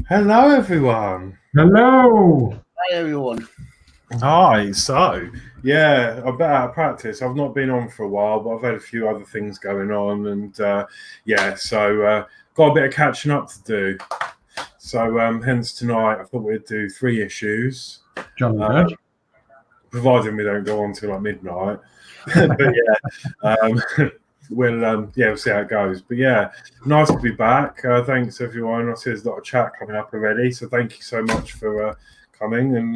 Hello, everyone. Hello. Hi, everyone. Hi. So, yeah, I'm a bit out of practice. I've not been on for a while, but I've had a few other things going on, and got a bit of catching up to do. So, hence tonight, I thought we'd do 3 issues, Jolly good. providing we don't go on till like midnight. But we'll see how it goes. But yeah, nice to be back. Thanks everyone. I see there's a lot of chat coming up already, so thank you so much for coming and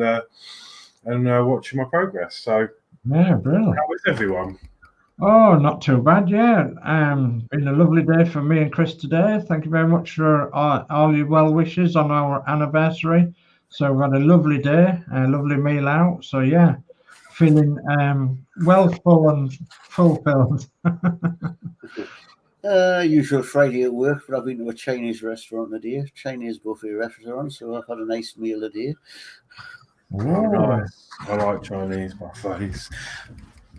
watching my progress. So Yeah, brilliant. how is everyone? Oh, not too bad. Yeah, been a lovely day for me and Chris today. Thank you very much for all your well wishes on our anniversary. So we've had a lovely day, a lovely meal out. So yeah, feeling well full and fulfilled. Usual Friday at work, but I've been to a Chinese restaurant today, Chinese buffet restaurant, so I've had a nice meal today. Oh, nice. I like Chinese buffets.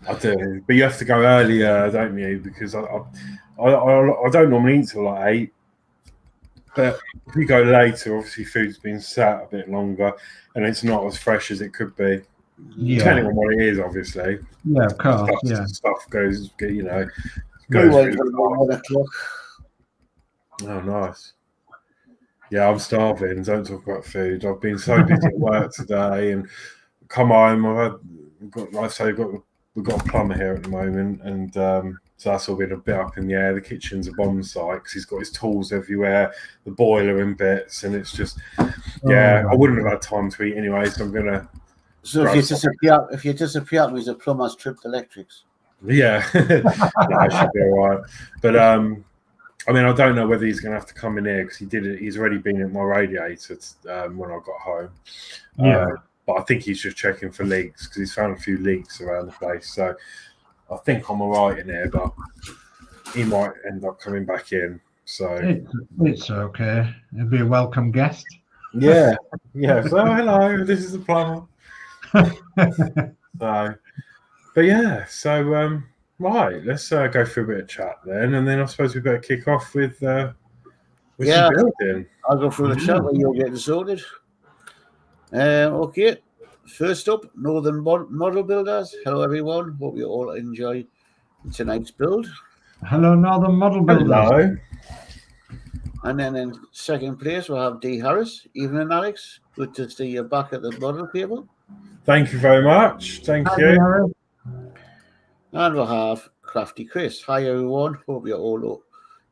I do, but you have to go earlier, don't you? Because I don't normally eat till like 8. But if you go later, obviously food's been sat a bit longer, and it's not as fresh as it could be. Yeah. Depending on what it is, obviously. Yeah, of course. Stuff goes, goes really fast. Oh, nice. Yeah, I'm starving. Don't talk about food. I've been so busy at work today, and come home. We've got a plumber here at the moment, and so that's all been a bit up in the air. The kitchen's a bomb site because he's got his tools everywhere, the boiler in bits, and it's just I wouldn't have had time to eat anyway. So I'm gonna. So if you disappear, means the plumber's tripped electrics. Yeah, I should be all right. But I mean, I don't know whether he's going to have to come in here because he's already been at my radiator when I got home. Yeah. But I think he's just checking for leaks because he's found a few leaks around the place. So I think I'm all right in here, but he might end up coming back in. So it's okay. It'll be a welcome guest. Yeah. So hello, this is the plumber. Right, let's go through a bit of chat then, and then I suppose we better kick off with some building. I'll go through the chat while you're getting sorted. Okay, first up, Northern Model Builders. Hello, everyone. Hope you all enjoy tonight's build. Hello, Northern Model Builders. Hello. And then in second place, we'll have D. Harris. Evening, Alex. Good to see you back at the model table. Thank you very much. Thank you. Harris. And we'll have Crafty Chris. Hi, everyone. Hope you are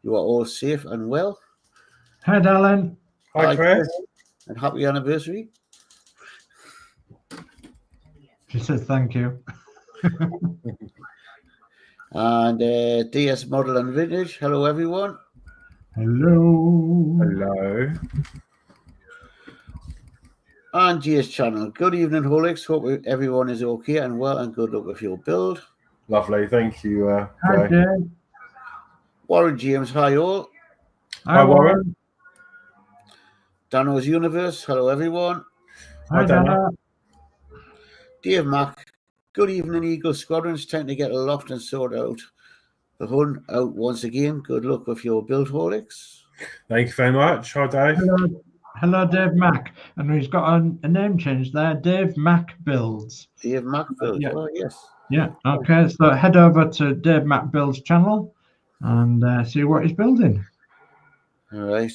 all safe and well. Hi, darling. Hi, Chris. And happy anniversary. She says thank you. And DS Model and Vintage. Hello, everyone. Hello. And GS Channel. Good evening, Horlicks. Hope everyone is okay and well, and good luck with your build. Lovely. Thank you. Hi, Dave. Warren James. Hi, all. Hi, Warren. Dano's Universe. Hello, everyone. Hi, Dano. Dave Mack. Good evening, Eagle Squadrons. Time to get a loft and sort out the hunt out once again. Good luck with your build, Horlicks. Thank you very much. Hi, Dave. Hello, Dave Mack. And he's got a name change there. Dave Mack Builds. Dave Mack Builds. Yeah. Oh, yes. Yeah. Okay. So head over to Dave Mack Builds channel and see what he's building. All right.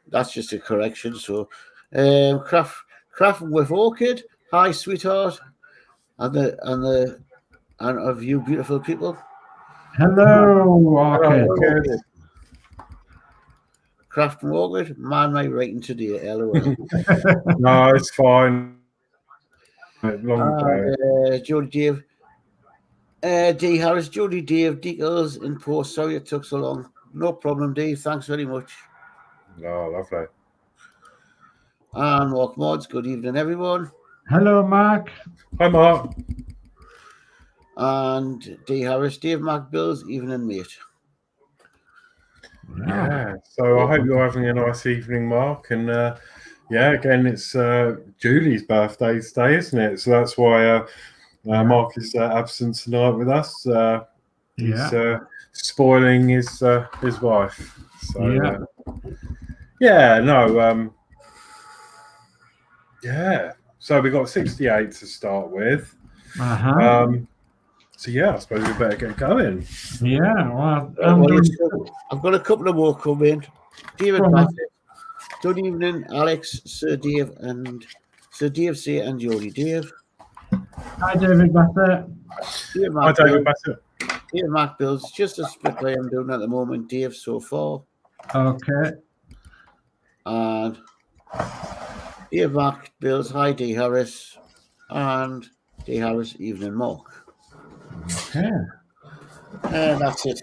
That's just a correction. So, Craft with Orchid. Hi, sweetheart. And of you beautiful people. Hello, Orchid. Craft and Orchid. Man, my writing today. LOL. No, it's fine. Jody Dave. D. Harris, Jody Dave, Deacles in post. Sorry it took so long. No problem, Dave. Thanks very much. Oh, lovely. And Mark Mods. Good evening, everyone. Hello, Mark. Hi, Mark. And D. Harris, Dave Mack Builds, evening, mate. Yeah. So I hope you're having a nice evening, Mark. And again, it's Julie's birthday today, isn't it? So that's why Mark is absent tonight with us. He's spoiling his wife. So Yeah. So we got 68 to start with. So yeah, I suppose we better get going. Yeah, well, I've got a couple of more coming. David Bassett. Good evening, Alex, Sir Dave, and Sir Dave C. and Jody. Dave. Hi, David Bassett. Hi, David Bassett. Dave Mac builds just a Spitfire I'm doing at the moment, Dave, so far. Okay. And Dave Mac builds, hi, D. Harris, and D. Harris, evening, Mark. Okay. And that's it.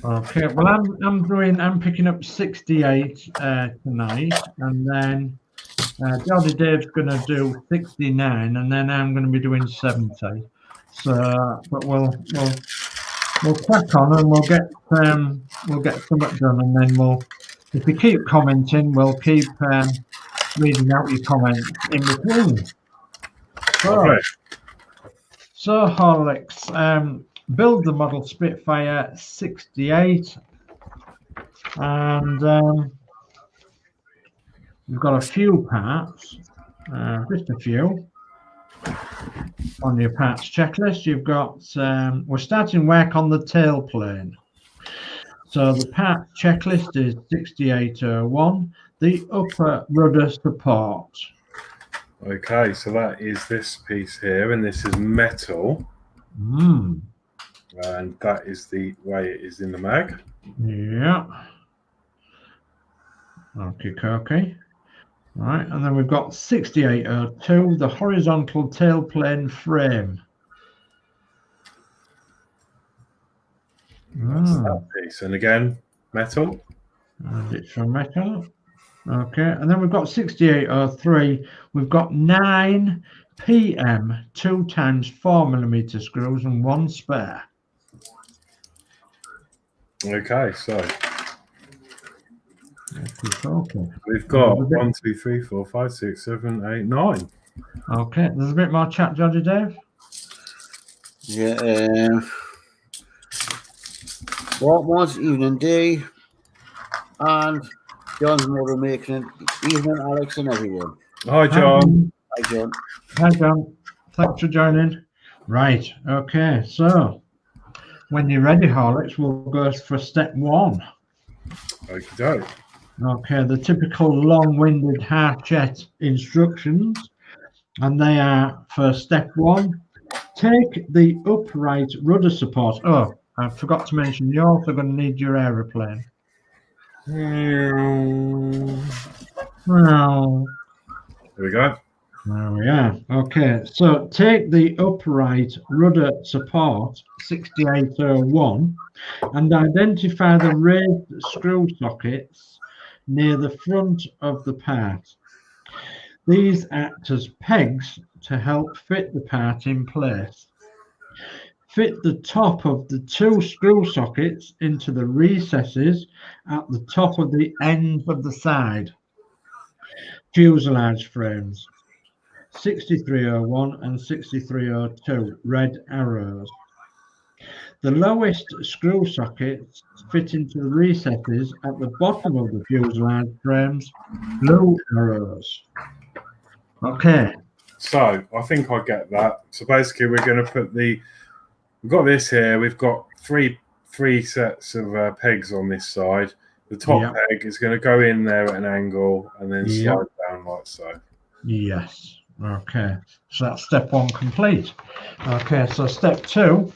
Okay, well, I'm picking up 68 tonight, and then Jolly Dave's going to do 69, and then I'm going to be doing 70. So, but we'll crack on, and we'll get something done, and then if you keep commenting, we'll keep reading out your comments in between. So Horlicks, build the model Spitfire 68, and we've got a few parts, just a few on your parts checklist. You've got we're starting work on the tail plane. So the parts checklist is 6801, the upper rudder support. Okay, so that is this piece here, and this is metal. And that is the way it is in the mag. Yeah. Okay. Right, and then we've got 6802, the horizontal tail plane frame. That's that piece, and again, metal. And it's from metal. Okay, and then we've got 6803. We've got 9 PM 2 times 4mm screws and 1 spare. Okay, so okay. We've got 1, 2, 3, 4, 5, 6, 7, 8, 9. Okay, there's a bit more chat, Jodie Dave. Yeah. What was evening, D, and John's model making it. Evening, Alex, and everyone. Hi, John. Hi, John. Hi, John. Thanks for joining. Right. Okay. So, when you're ready, Horlicks, we'll go for step 1. Okay. Okay. The typical long-winded Hachette instructions, and they are for step 1. Take the upright rudder support. Oh, I forgot to mention, you're also going to need your aeroplane. Well, There we go. There we are. Okay, so take the upright rudder support 6801 and identify the raised screw sockets near the front of the part. These act as pegs to help fit the part in place. Fit the top of the 2 screw sockets into the recesses at the top of the ends of the side. Fuselage frames. 6301 and 6302, red arrows. The lowest screw sockets fit into the recesses at the bottom of the fuselage frames, blue arrows. Okay. So I think I get that. So basically, we're going to put we've got this here. We've got three sets of pegs on this side. The top peg is going to go in there at an angle and then slide down like so. Yes. Okay. So that's step 1 complete. Okay. So step 2.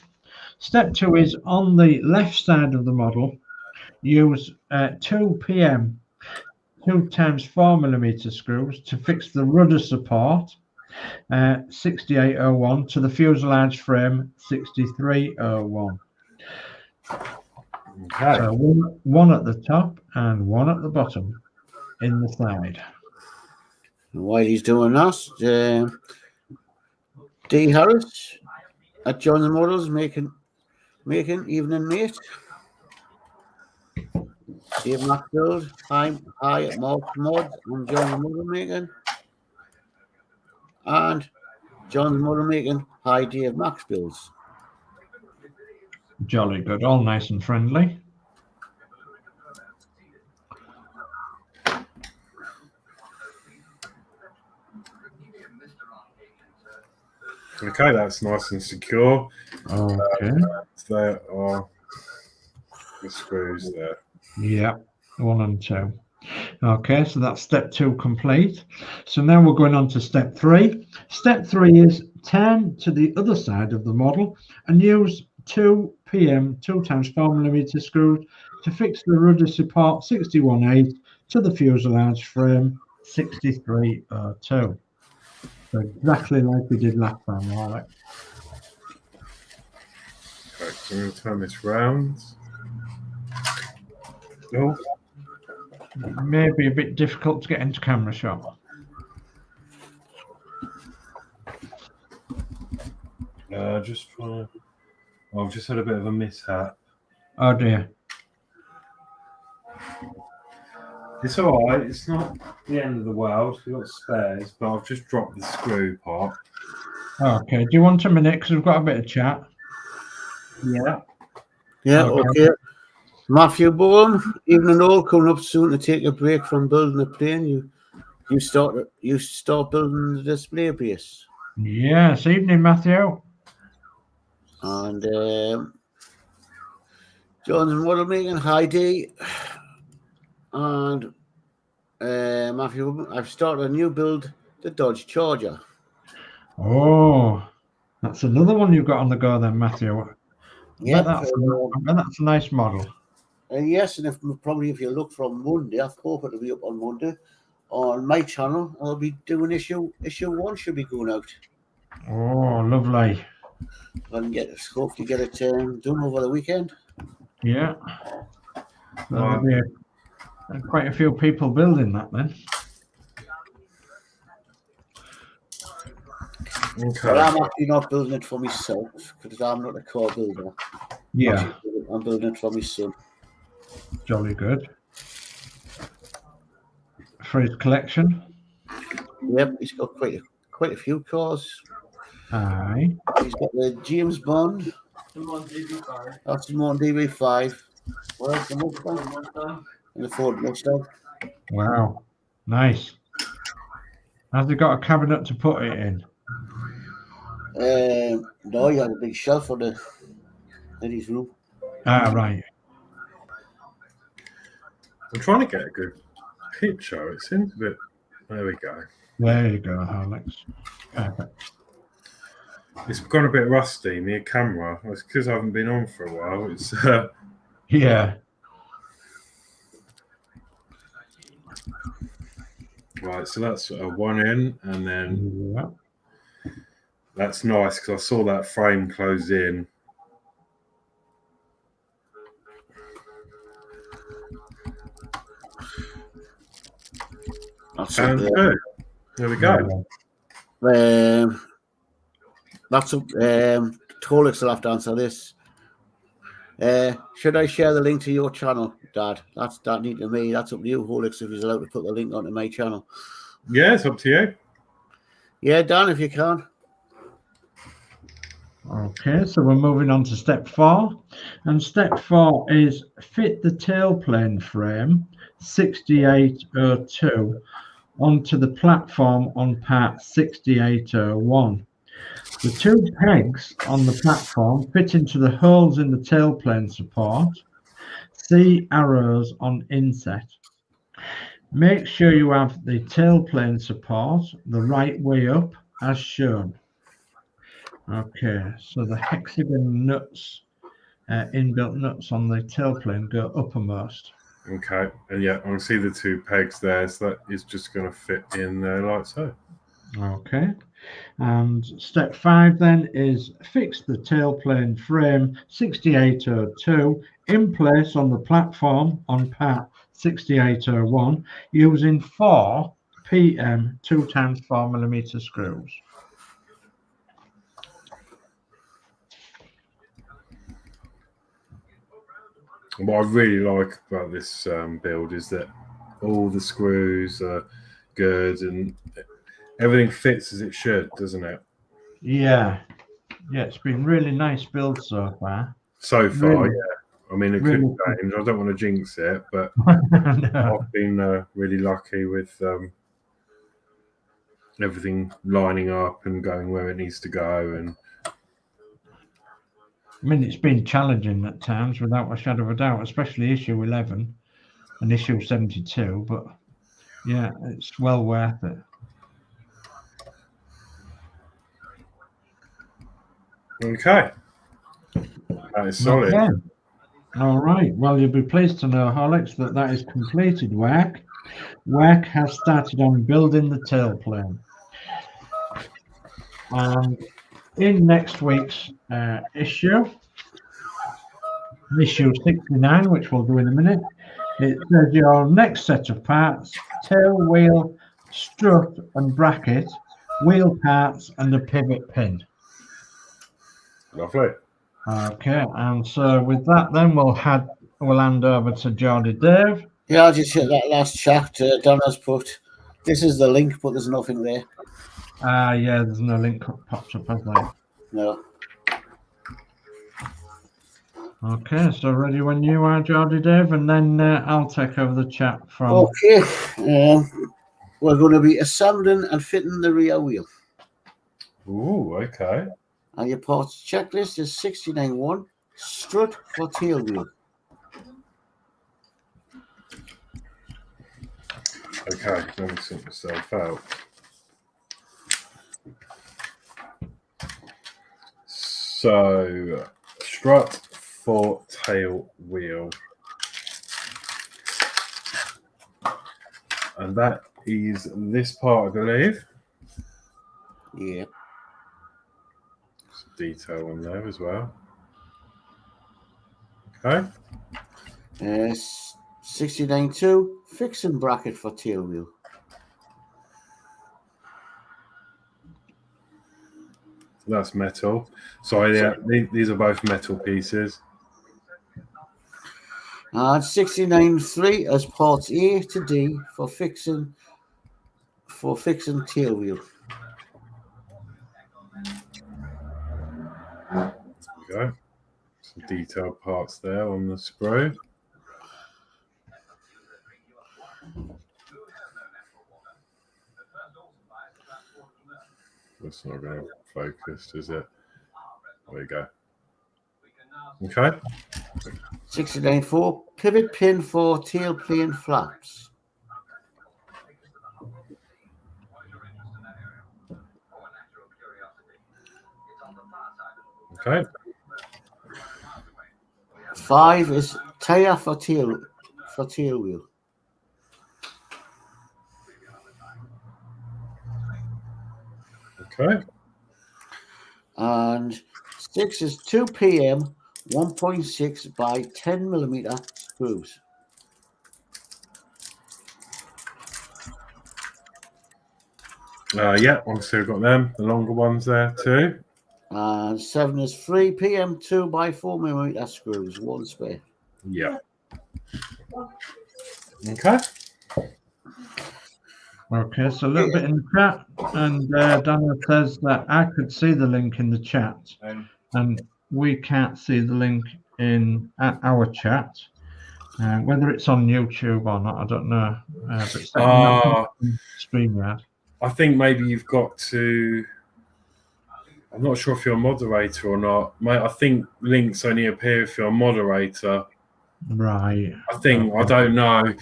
Step 2 is on the left side of the model. Use 2 PM 2 times 4mm screws to fix the rudder support 6801 to the fuselage frame 6301. Okay. So one at the top and one at the bottom in the side. While he's doing that, D. Harris at John's Models making evening, mate. Dave McField, hi at Mark Mod and John's Model making. And John's Model making, hi Dave Maxfields. Jolly good, all nice and friendly. Okay, that's nice and secure. Okay. There are the screws there. Yeah, 1 and 2. Okay, so that's step 2 complete. So now we're going on to step 3. Step 3 is turn to the other side of the model and use 2 PM 2x4mm screws to fix the rudder support 61/8 to the fuselage frame 6302. So exactly like we did last time, Horlicks. Okay, so I'm going to turn this round. Oh, Maybe a bit difficult to get into camera shot. just trying to. I've just had a bit of a mishap. Oh dear. It's all right. It's not the end of the world. We've got spares, but I've just dropped the screw part. Okay, do you want a minute? Because we've got a bit of chat. Yeah. Yeah, Okay. okay. Matthew Bowen, evening all, coming up soon to take a break from building a plane. You start building the display base. Yes, evening, Matthew. And John's model making Heidi and Matthew, I've started a new build, the Dodge Charger. Oh, that's another one you've got on the go then, Matthew. Yeah, I bet that's a nice model. yes, and if you look from Monday, I hope it'll be up on Monday on my channel. I'll be doing issue 1 should be going out. Oh, lovely. And hopefully get it done over the weekend. Yeah. There'll be quite a few people building that then. Okay. But I'm actually not building it for myself because I'm not a car builder. Yeah. I'm building it for my son. Jolly good. For his collection. Yep, he's got quite a few cars. Aye. He's got the James Bond. That's the Martin DB5. Where's the Mustang? And the Ford Mustang. Wow. Nice. Has he got a cabinet to put it in? No, he had a big shelf in his room. Ah, right. I'm trying to get a good picture. It seems a bit. There we go. There you go, Horlicks. Perfect. It's gone a bit rusty, my camera. It's because I haven't been on for a while. It's Yeah. right. So that's one in, and then Yeah. that's nice because I saw that frame close in. That's And up good. There we go. That's up. Horlicks will have to answer this. Should I share the link to your channel, Dad? That need to me. That's up to you, Horlicks, if he's allowed to put the link onto my channel. Yeah, it's up to you. Yeah, Dan, if you can. Okay, so we're moving on to step 4. And step 4 is fit the tailplane frame 6802 onto the platform on part 6801. The 2 pegs on the platform fit into the holes in the tailplane support. See arrows on inset. Make sure you have the tailplane support the right way up as shown. Okay, so the hexagon nuts, inbuilt nuts on the tailplane go uppermost. Okay, and yeah, I can see the 2 pegs there, so that is just going to fit in there like so. Okay, and step 5 then is fix the tailplane frame 6802 in place on the platform on part 6801 using 4 PM 2x4mm screws. What I really like about this build is that all the screws are good and everything fits as it should, doesn't it? Yeah, it's been really nice build so far. So far, Really? Yeah. I mean, it Really? could change. I don't want to jinx it, but No. I've been really lucky with everything lining up and going where it needs to go. And I mean, it's been challenging at times, without a shadow of a doubt, especially issue 11 and issue 72. But yeah, it's well worth it. okay, that is solid. Okay. All right. Well, you'll be pleased to know, Horlicks, that is completed work. Work has started on building the tailplane. In next week's issue 69, which we'll do in a minute, it says your next set of parts: tail, wheel, strut and bracket, wheel parts, and a pivot pin. Lovely. Okay, and so with that, then we'll hand over to Geordie Dave. Yeah, I'll just hit that last chat. Donna's put, this is the link, but there's nothing there. Yeah, there's no link popped up, has there? No. Okay, so ready when you are, Geordie Dave, and then I'll take over the chat from. Okay, we're going to be assembling and fitting the rear wheel. Ooh, okay. And your parts checklist is 69.1, strut for tail wheel. Okay, let me sort myself out. So, strut for tail wheel. And that is this part, I believe. Yeah. Some detail on there as well. Okay. 69.2, fixing bracket for tail wheel. That's metal. So yeah, these are both metal pieces. And 69.3 as parts A to D for fixing tail wheel. There we go. Some detailed parts there on the sprue. That's not going to focus, is it? There we go. Okay. 69.4, pivot pin for tail plane flaps. Okay. 5 is tire for tail wheel. Okay. And 6 is 2 PM 1.6 by 10 millimeter screws. Yeah, obviously I've got them, the longer ones there too. And 7 is 3 PM 2 by 4 millimeter screws, one spare. Yeah. Okay. Okay, so a little bit in the chat, and Daniel says that I could see the link in the chat, and we can't see the link in our chat. Whether it's on YouTube or not, I don't know. But it's not on StreamYard. I think maybe you've got to. I'm not sure if you're a moderator or not. I think links only appear if you're a moderator. Right. I think. Okay. I don't know.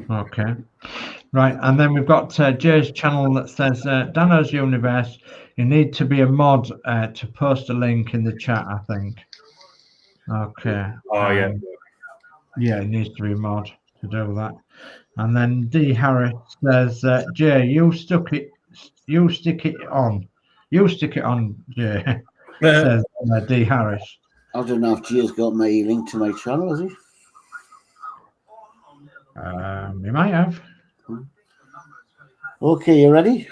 Okay. Right, and then we've got Jay's channel that says, Dano's Universe, you need to be a mod to post a link in the chat, I think. Okay. Oh, yeah. Yeah, it needs to be a mod to do that. And then D. Harris says, Jay, you stick it on. You stick it on, Jay, says D. Harris. I don't know if Jay's got my link to my channel, has he? He might have. Okay, you ready?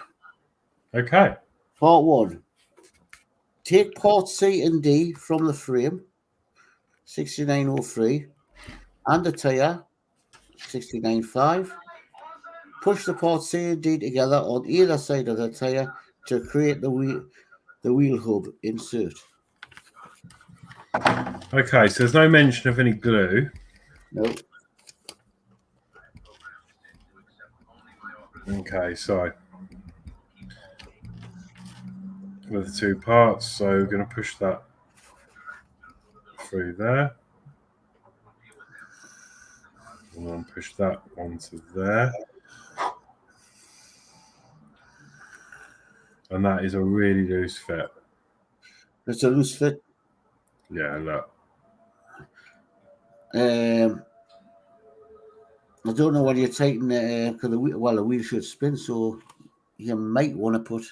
Okay. Part 1. Take part C and D from the frame, 69.03, and the tire, 69.5. Push the part C and D together on either side of the tire to create the wheel hub insert. Okay, so there's no mention of any glue. No. Okay, so with the two parts, so we're going to push that through there. And then push that onto there. And that is a really loose fit. It's a loose fit. Yeah, look. I don't know what you're taking because the wheel should spin, so you might want to put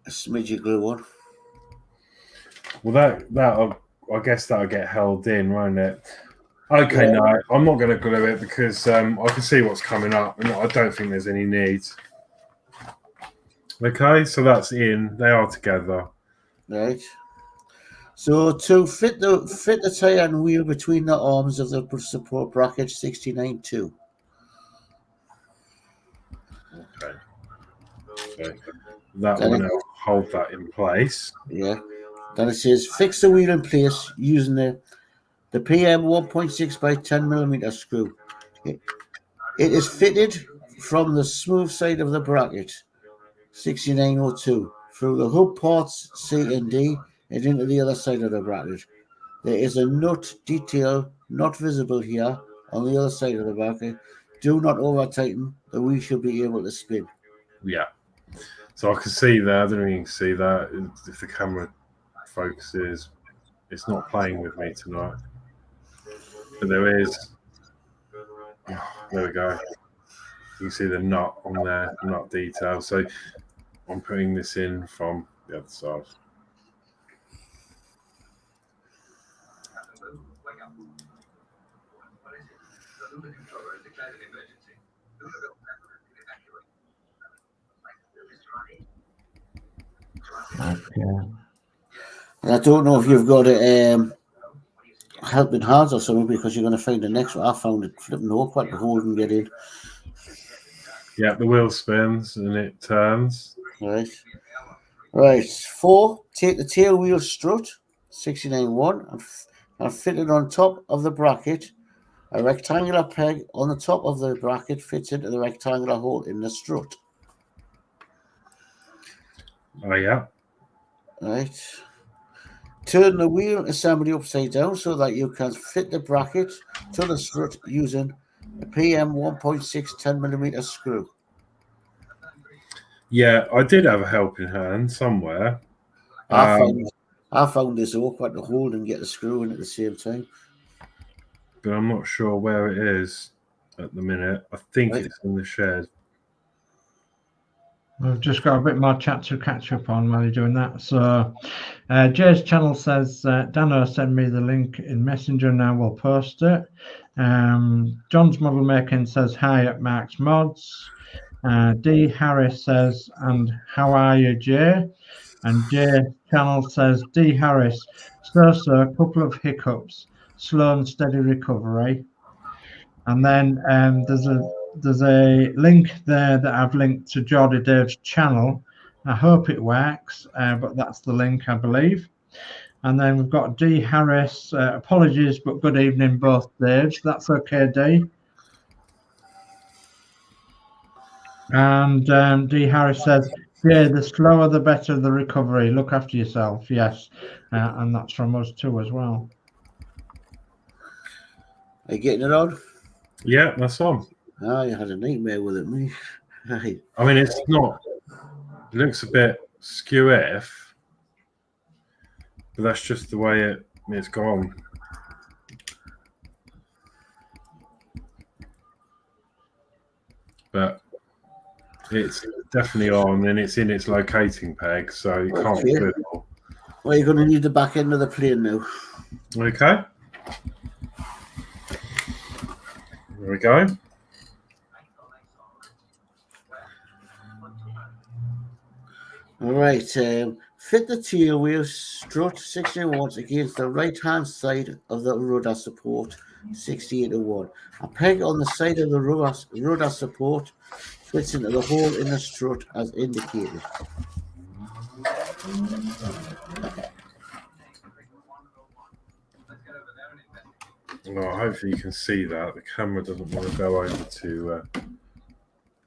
a smidge of glue on. Well, I guess that'll get held in, won't it? Okay, Yeah. no, I'm not going to glue it because I can see what's coming up, and I don't think there's any need. Okay, so that's in. They are together. Right. So to fit the tyre and wheel between the arms of the support bracket 69.2. Okay. So that will now hold that in place. Yeah. Then it says fix the wheel in place using the PM 1.6 by 10 millimeter screw. It is fitted from the smooth side of the bracket 6902 through the hub ports C and D and into the other side of the bracket. There is a nut detail not visible here on the other side of the bracket. Do not over tighten. The wheel should be able to spin. Yeah. So I can see there. I don't know if you can see that. If the camera focuses, it's not playing with me tonight. But there is. There we go. You can see the nut on there, nut detail. So I'm putting this in from the other side. Okay. And I don't know if you've got a helping hands or something because you're going to find the next one. I found it flipping awkward to hold and get in. Yeah, the wheel spins and it turns. Right. Right. 4. Take the tail wheel strut 69.1 and fit it on top of the bracket. A rectangular peg on the top of the bracket fits into the rectangular hole in the strut. Oh, yeah. Right. Turn the wheel assembly upside down so that you can fit the bracket to the strut using a PM 1.6 10 millimeter screw. Yeah, I did have a helping hand somewhere. I found this awkward to hold and get the screw in at the same time. But I'm not sure where it is at the minute. I think it's in the shed. We've just got a bit more chat to catch up on while you're doing that. So Jay's channel says, Dano, send me the link in Messenger and I will post it. John's Model Making says, hi at Mark's Mods. D. Harris says, and how are you, Jay? And Jay channel says, D. Harris, so, couple of hiccups, slow and steady recovery. And then there's a link there that I've linked to Geordie Dave's channel. I hope it works, but that's the link, I believe. And then we've got D. Harris. Apologies, but good evening, both Daves. That's okay, D. And D. Harris says, yeah, the slower the better the recovery. Look after yourself. Yes. And that's from us too as well. Are you getting it on? Yeah, that's on. Ah, you had a nightmare with it, me. Right. I mean, it's not. It looks a bit skew-if, but that's just the way it's gone. But it's definitely on, and it's in its locating peg, so you can't fiddle. Well, you're going to need the back end of the plane now. Okay. There we go. All right. Fit the tail wheel strut 61 against the right-hand side of the rudder support 6801. A peg on the side of the rudder support fits into the hole in the strut as indicated. Well, hopefully you can see that. The camera doesn't want to go over to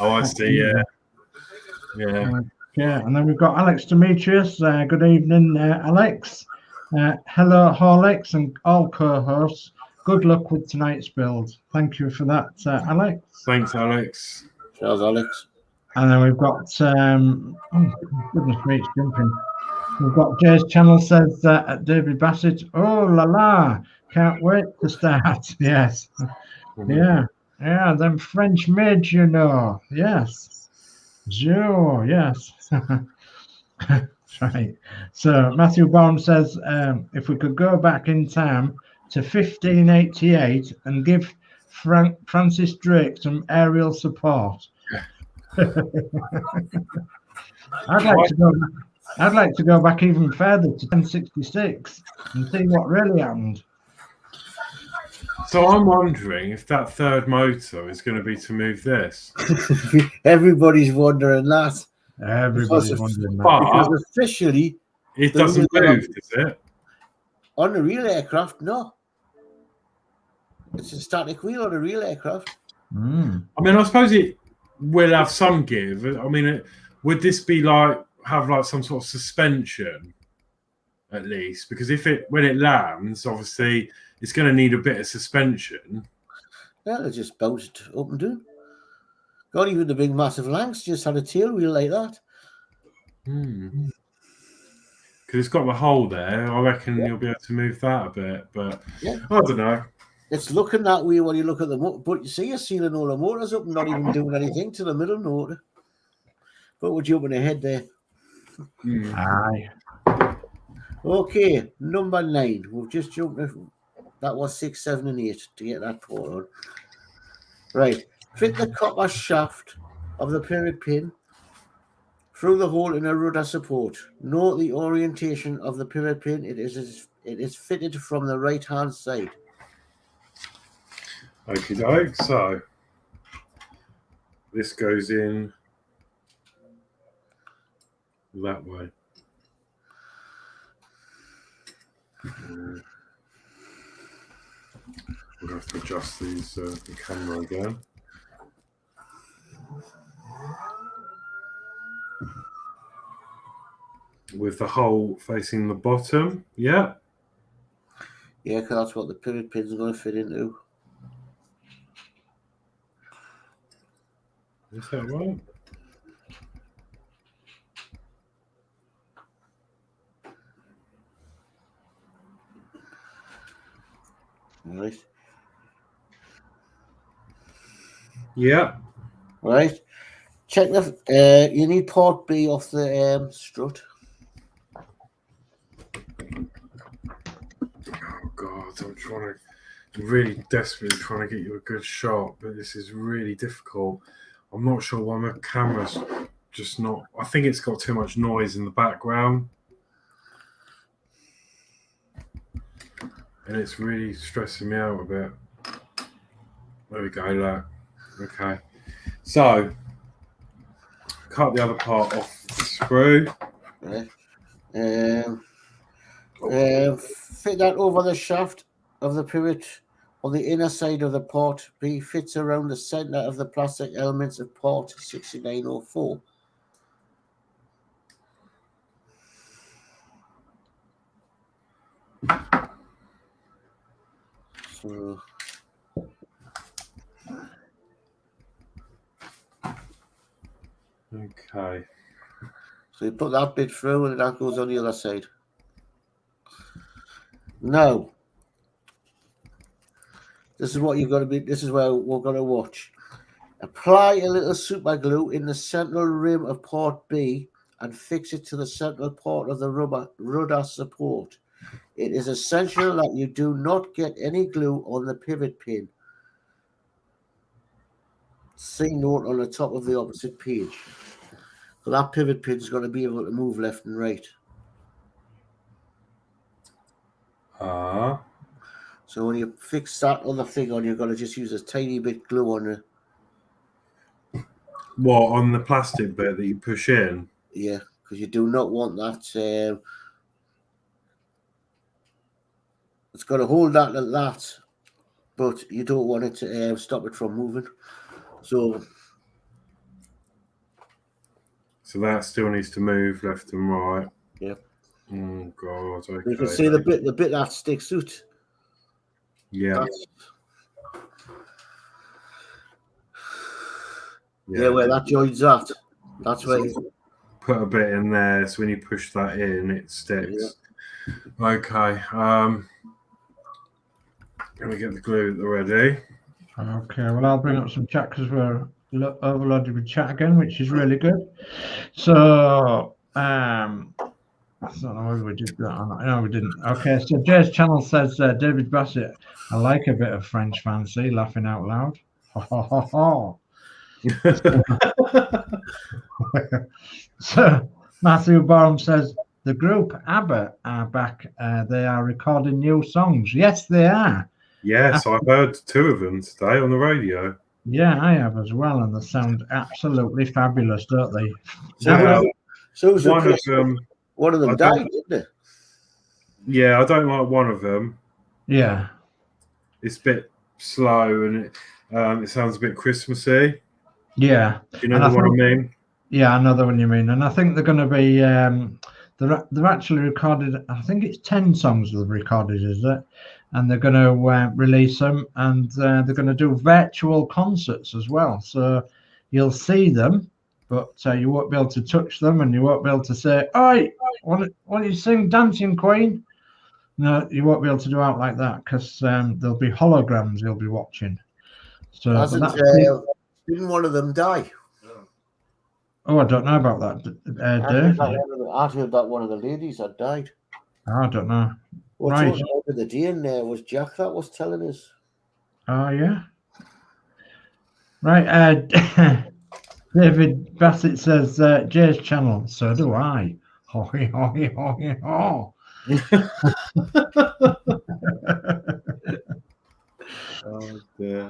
Oh, I see. Yeah. Yeah. Yeah, and then we've got Alex Demetrius. Good evening, Alex. Hello, Horlicks and all co-hosts. Good luck with tonight's build. Thank you for that, Alex. Thanks, Alex. Cheers, Alex. And then we've got, oh, goodness me, it's jumping. We've got Jay's channel says David Bassett. Oh la la! Can't wait to start. Yes. Yeah. Yeah. Them French made, you know. Yes. Sure. Yes. Right. So Matthew Bond says if we could go back in time to 1588 and give Francis Drake some aerial support. I'd like to go back even further to 1066 and see what really happened. So I'm wondering if that third motor is going to be to move this. Everybody's wondering that. Everybody's wondering that. Because officially, it doesn't move, does it? On the real aircraft, no. It's a static wheel on a real aircraft. I mean, I suppose it will have some give. I mean, would this be have some sort of suspension at least? Because when it lands, obviously it's going to need a bit of suspension. Yeah, they just bounce it up and down. Not even the big massive Lancs just had a tail wheel like that. Because it's got the hole there. I reckon you'll be able to move that a bit, but I don't know. It's looking that way when you look at the motor, but you see you're sealing all the motors up and not even doing anything to the middle motor. But we're jumping ahead there. Aye. Okay, number 9. We've just jumped. That was 6, 7, and 8 to get that port on. Right. Fit the copper shaft of the pivot pin through the hole in a rudder support. Note the orientation of the pivot pin. It is fitted from the right-hand side. Okie doke. So this goes in that way. I'm going to have to adjust these the camera again. With the hole facing the bottom, yeah. Yeah, because that's what the pivot pins are going to fit into. Is that right? Right. Yeah. Right. Check the. You need port B off the strut. Oh God, I'm really desperately trying to get you a good shot, but this is really difficult. I'm not sure why my camera's just not. I think it's got too much noise in the background, and it's really stressing me out a bit. There we go, look. Okay, so cut the other part off the screw. Right. Fit that over the shaft of the pivot on the inner side of the port B. Fits around the center of the plastic elements of port 6904. So, Okay. So you put that bit through and that goes on the other side. Now, this is what you've got to be, this is where we're going to watch. Apply a little super glue in the central rim of port B and fix it to the central port of the rudder support. It is essential that you do not get any glue on the pivot pin. See note on the top of the opposite page. So that pivot pin is going to be able to move left and right. So when you fix that other thing on, you're going to just use a tiny bit glue on it. What, on the plastic bit that you push in? Yeah, because you do not want that. It's going to hold that like that, but you don't want it to stop it from moving. So So that still needs to move left and right. Yep. Oh God. Okay. You can see the bit that sticks out. Yeah. Yeah, where that joins at. That's where you put a bit in there, so when you push that in, it sticks. Yeah. Okay. Let me get the glue ready. Okay, well, I'll bring up some chat because we're overloaded with chat again, which is really good. So, I don't know whether we did that or not. No, we didn't. Okay, so Jay's channel says David Bassett, I like a bit of French fancy, laughing out loud. Ho, ho, ho, ho. So Matthew Barham says the group ABBA are back. They are recording new songs. Yes, they are. Yes, I've heard 2 of them today on the radio. Yeah, I have as well, and they sound absolutely fabulous, don't they? So one of them died, didn't it? Yeah, I don't like one of them. Yeah, it's a bit slow and it sounds a bit Christmassy. Yeah, you know what I mean? Yeah, I know the one you mean, and I think they're going to be. They've actually recorded. I think it's 10 songs they've recorded, is it? And they're going to release them, and they're going to do virtual concerts as well. So you'll see them, but you won't be able to touch them, and you won't be able to say, "Oi, want you sing Dancing Queen?" No, you won't be able to do out like that because there'll be holograms you'll be watching. So didn't one of them die? Oh, I don't know about that. I heard that one of the ladies had died. I don't know. What's right. The day in there was Jack that was telling us. Oh, yeah. Right. David Bassett says, Jay's channel. So do I. Hoy, hoy, hoy, ho.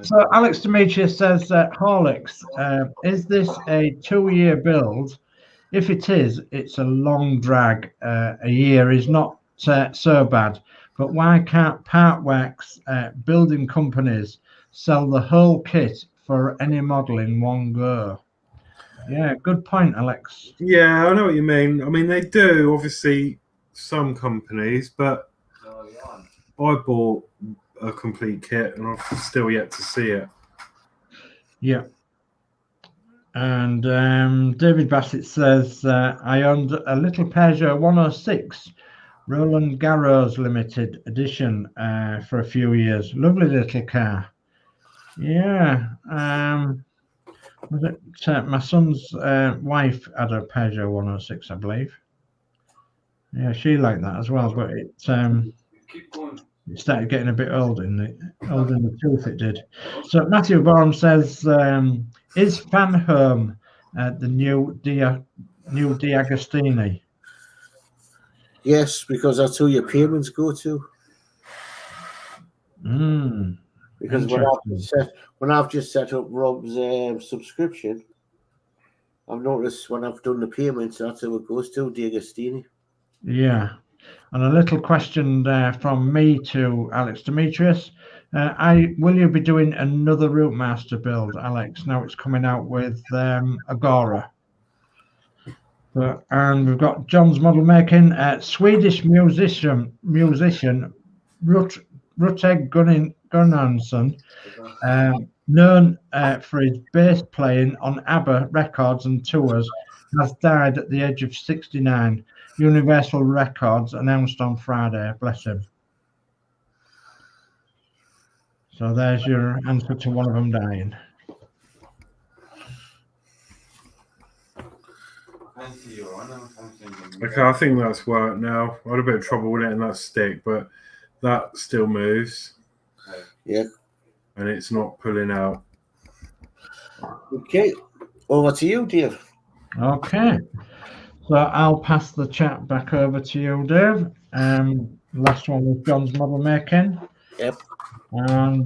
So Alex Demetrius says, Horlicks, is this a 2-year build? If it is, it's a long drag. A year is not so bad. But why can't Partworks building companies sell the whole kit for any model in one go? Yeah, good point, Alex. Yeah, I know what you mean. I mean, they do, obviously, some companies, but I bought a complete kit and I've still yet to see it. Yeah. And David Bassett says, I owned a little Peugeot 106 Roland Garros limited edition for a few years. Lovely little car. Yeah. Was it my son's wife had a Peugeot 106, I believe. Yeah, she liked that as well, but it started getting a bit old in the tooth, it did. So Matthew Baum says, is Fan Home the new D'Agostini? Yes, because that's who your payments go to. Because when I've just set up Rob's subscription, I've noticed when I've done the payments, that's who it goes to, D'Agostini. Yeah. And a little question from me to Alex Demetrius. Will you be doing another Routemaster build, Alex? Now it's coming out with Agora. And we've got John's model making. Swedish musician Rudder Gunnarsson, known for his bass playing on ABBA records and tours, has died at the age of 69. Universal Records announced on Friday. Bless him. So there's your answer to one of them dying. Okay, I think that's worked now. I had a bit of trouble with letting that stick, but that still moves. Yeah. And it's not pulling out. Okay. Over to you, Dave. Okay. So I'll pass the chat back over to you, Dave. Last one was John's model making. Yep. And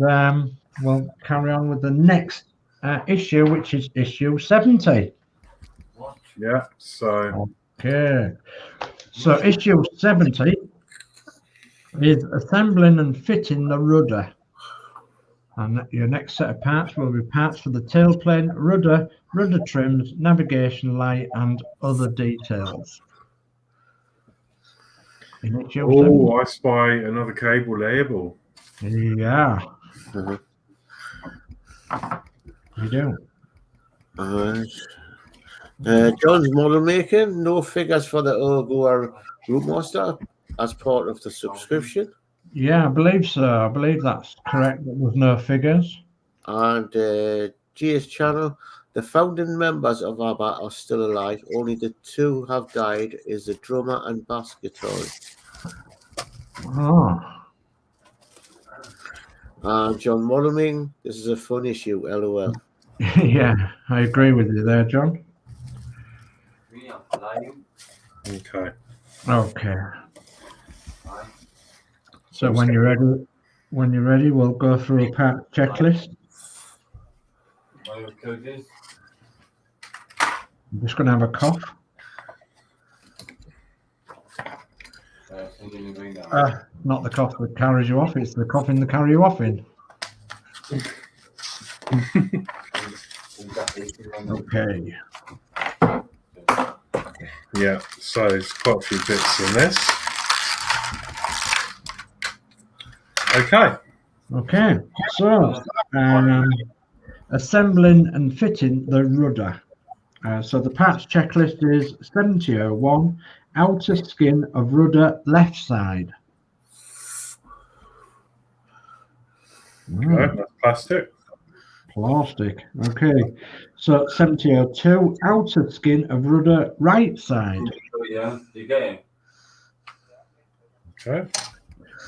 we'll carry on with the next issue, which is issue 70. Yeah, so. Okay. So issue 70 is assembling and fitting the rudder. And your next set of parts will be parts for the tailplane, rudder, rudder trims, navigation light, and other details. Oh, I spy another cable label. Yeah. You do. John's model making, no figures for the Ergo or Routemaster as part of the subscription. Yeah, I believe so. I believe that's correct. There's no figures. And Jay's channel, the founding members of ABBA are still alive. Only the two have died, is the drummer and bass guitarist. Oh. And John Modeling, this is a fun issue, LOL. Yeah, I agree with you there, John. Okay. Okay. So when you're ready, we'll go through a part checklist. I'm just going to have a cough. Not the cough that carries you off, it's the coughing that carry you off in. Okay. Yeah, so there's quite a few bits in this. Okay, so assembling and fitting the rudder. So the parts checklist is 7001, outer skin of rudder left side. Okay, that's plastic. Plastic. Okay. So 7002, outer skin of rudder right side. Okay.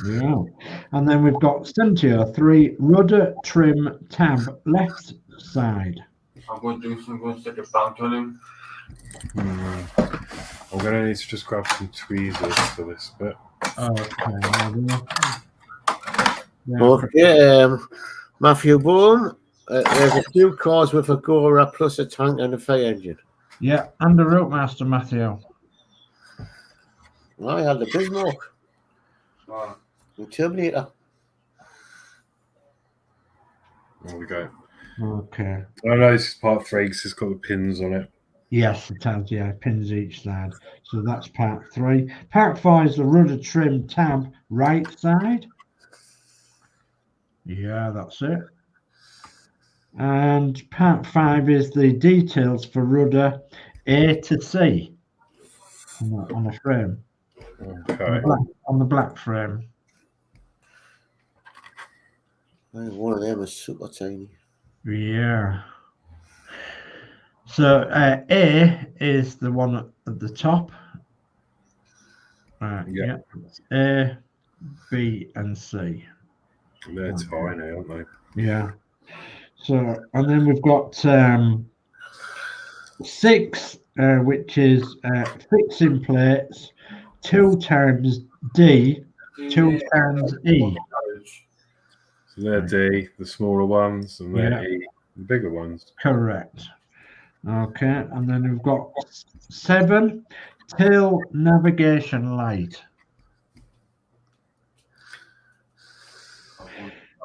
Yeah. And then we've got 7003, rudder trim tab left side. I'm going to set a bounce on him. I'm going to need to just grab some tweezers for this bit. Okay. Okay, Matthew Bourne, there's a few cars with a Gora plus a tank and a fire engine. Yeah, and the Routemaster, Matthew. I had the Bismarck. The Terminator. There we go. Okay. I know this is part 3 because it's got the pins on it. Yes, it has, yeah, pins each side. So that's part 3. Part 4 is the rudder trim tab right side. Yeah, that's it. And part 5 is the details for rudder A to C on a frame. Okay. On the black frame. One of them is super tiny. Yeah. So A is the one at the top. Yeah. A, B, and C. They're tiny, aren't they? Yeah. So, and then we've got 6, which is fixing plates, 2 times D, 2 times E. So they're D, the smaller ones, and they're E, the bigger ones. Correct. Okay, and then we've got 7, tail navigation light.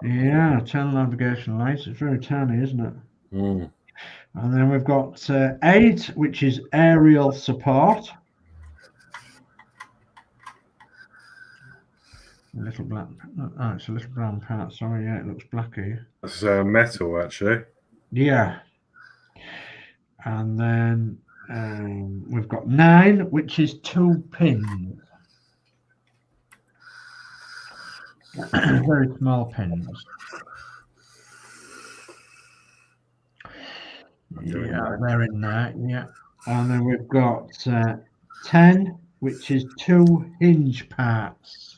Yeah, tail navigation light. It's very tiny, isn't it? Mm. And then we've got 8, which is aerial support. A little black. Oh, it's a little brown part. Sorry, yeah, it looks black here. It's metal, actually. Yeah. And then we've got 9, which is 2 pins. Very small pins. Yeah, they're in there. Yeah. And then we've got 10, which is 2 hinge parts.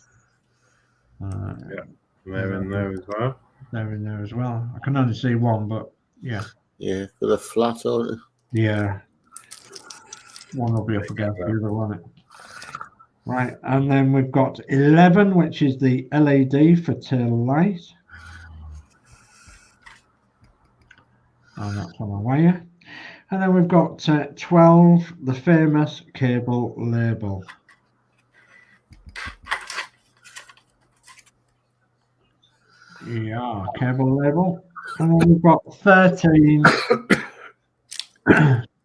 Yeah, they're in there as well. They're in there as well. I can only see one, but yeah. Yeah, with a flat on it. Yeah. One will be up against the other, won't it? Right, and then we've got 11, which is the LED for tail light. And that's on a wire. And then we've got 12, the famous cable label. Yeah, cable label. And then we've got 13.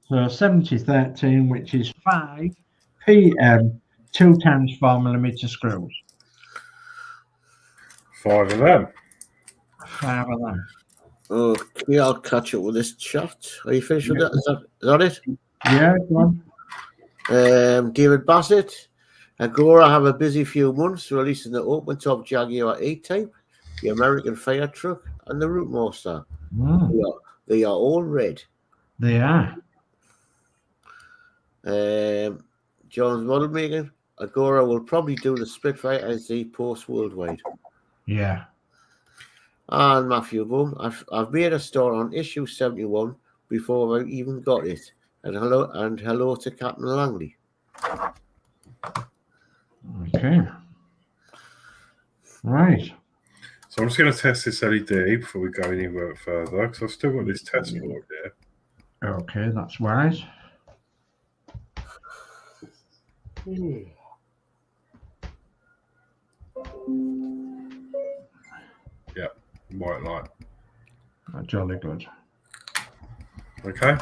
So 7013, which is 5 PM 2 times 4mm screws. 5 of them. 5 of them. Okay, I'll catch up with this chat. Are you finished with that? Is that it? Yeah, go on. David Bassett. Agora have a busy few months releasing the open top Jaguar E-Type, the American Fire Truck, and the Routemaster. They are all red. They are. John's model making. Agora will probably do the Spitfire as the post worldwide. Yeah. And Matthew Boom, I've made a store on issue 71 before I even got it. And hello to Captain Langley. Okay. Right. So I'm just going to test this LED before we go anywhere further, because I've still got this test board here. Okay, that's wise. Yeah, white light. Jolly good. Okay.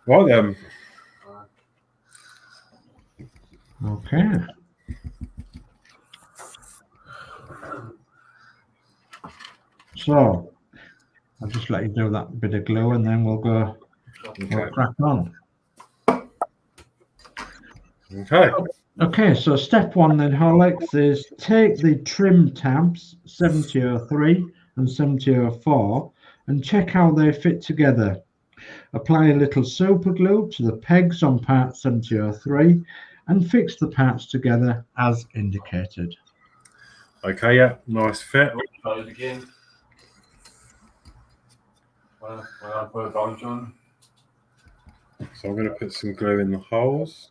Right then. Okay. So I'll just let you do that bit of glue and then we'll go we'll crack on. Okay. Okay, so step 1 then, Horlicks, is take the trim tabs 7003 and 7004 and check how they fit together. Apply a little super glue to the pegs on part 7003 and fix the parts together as indicated. Okay, yeah, nice fit. Try it again. I'll put a bunch on. So I'm going to put some glue in the holes.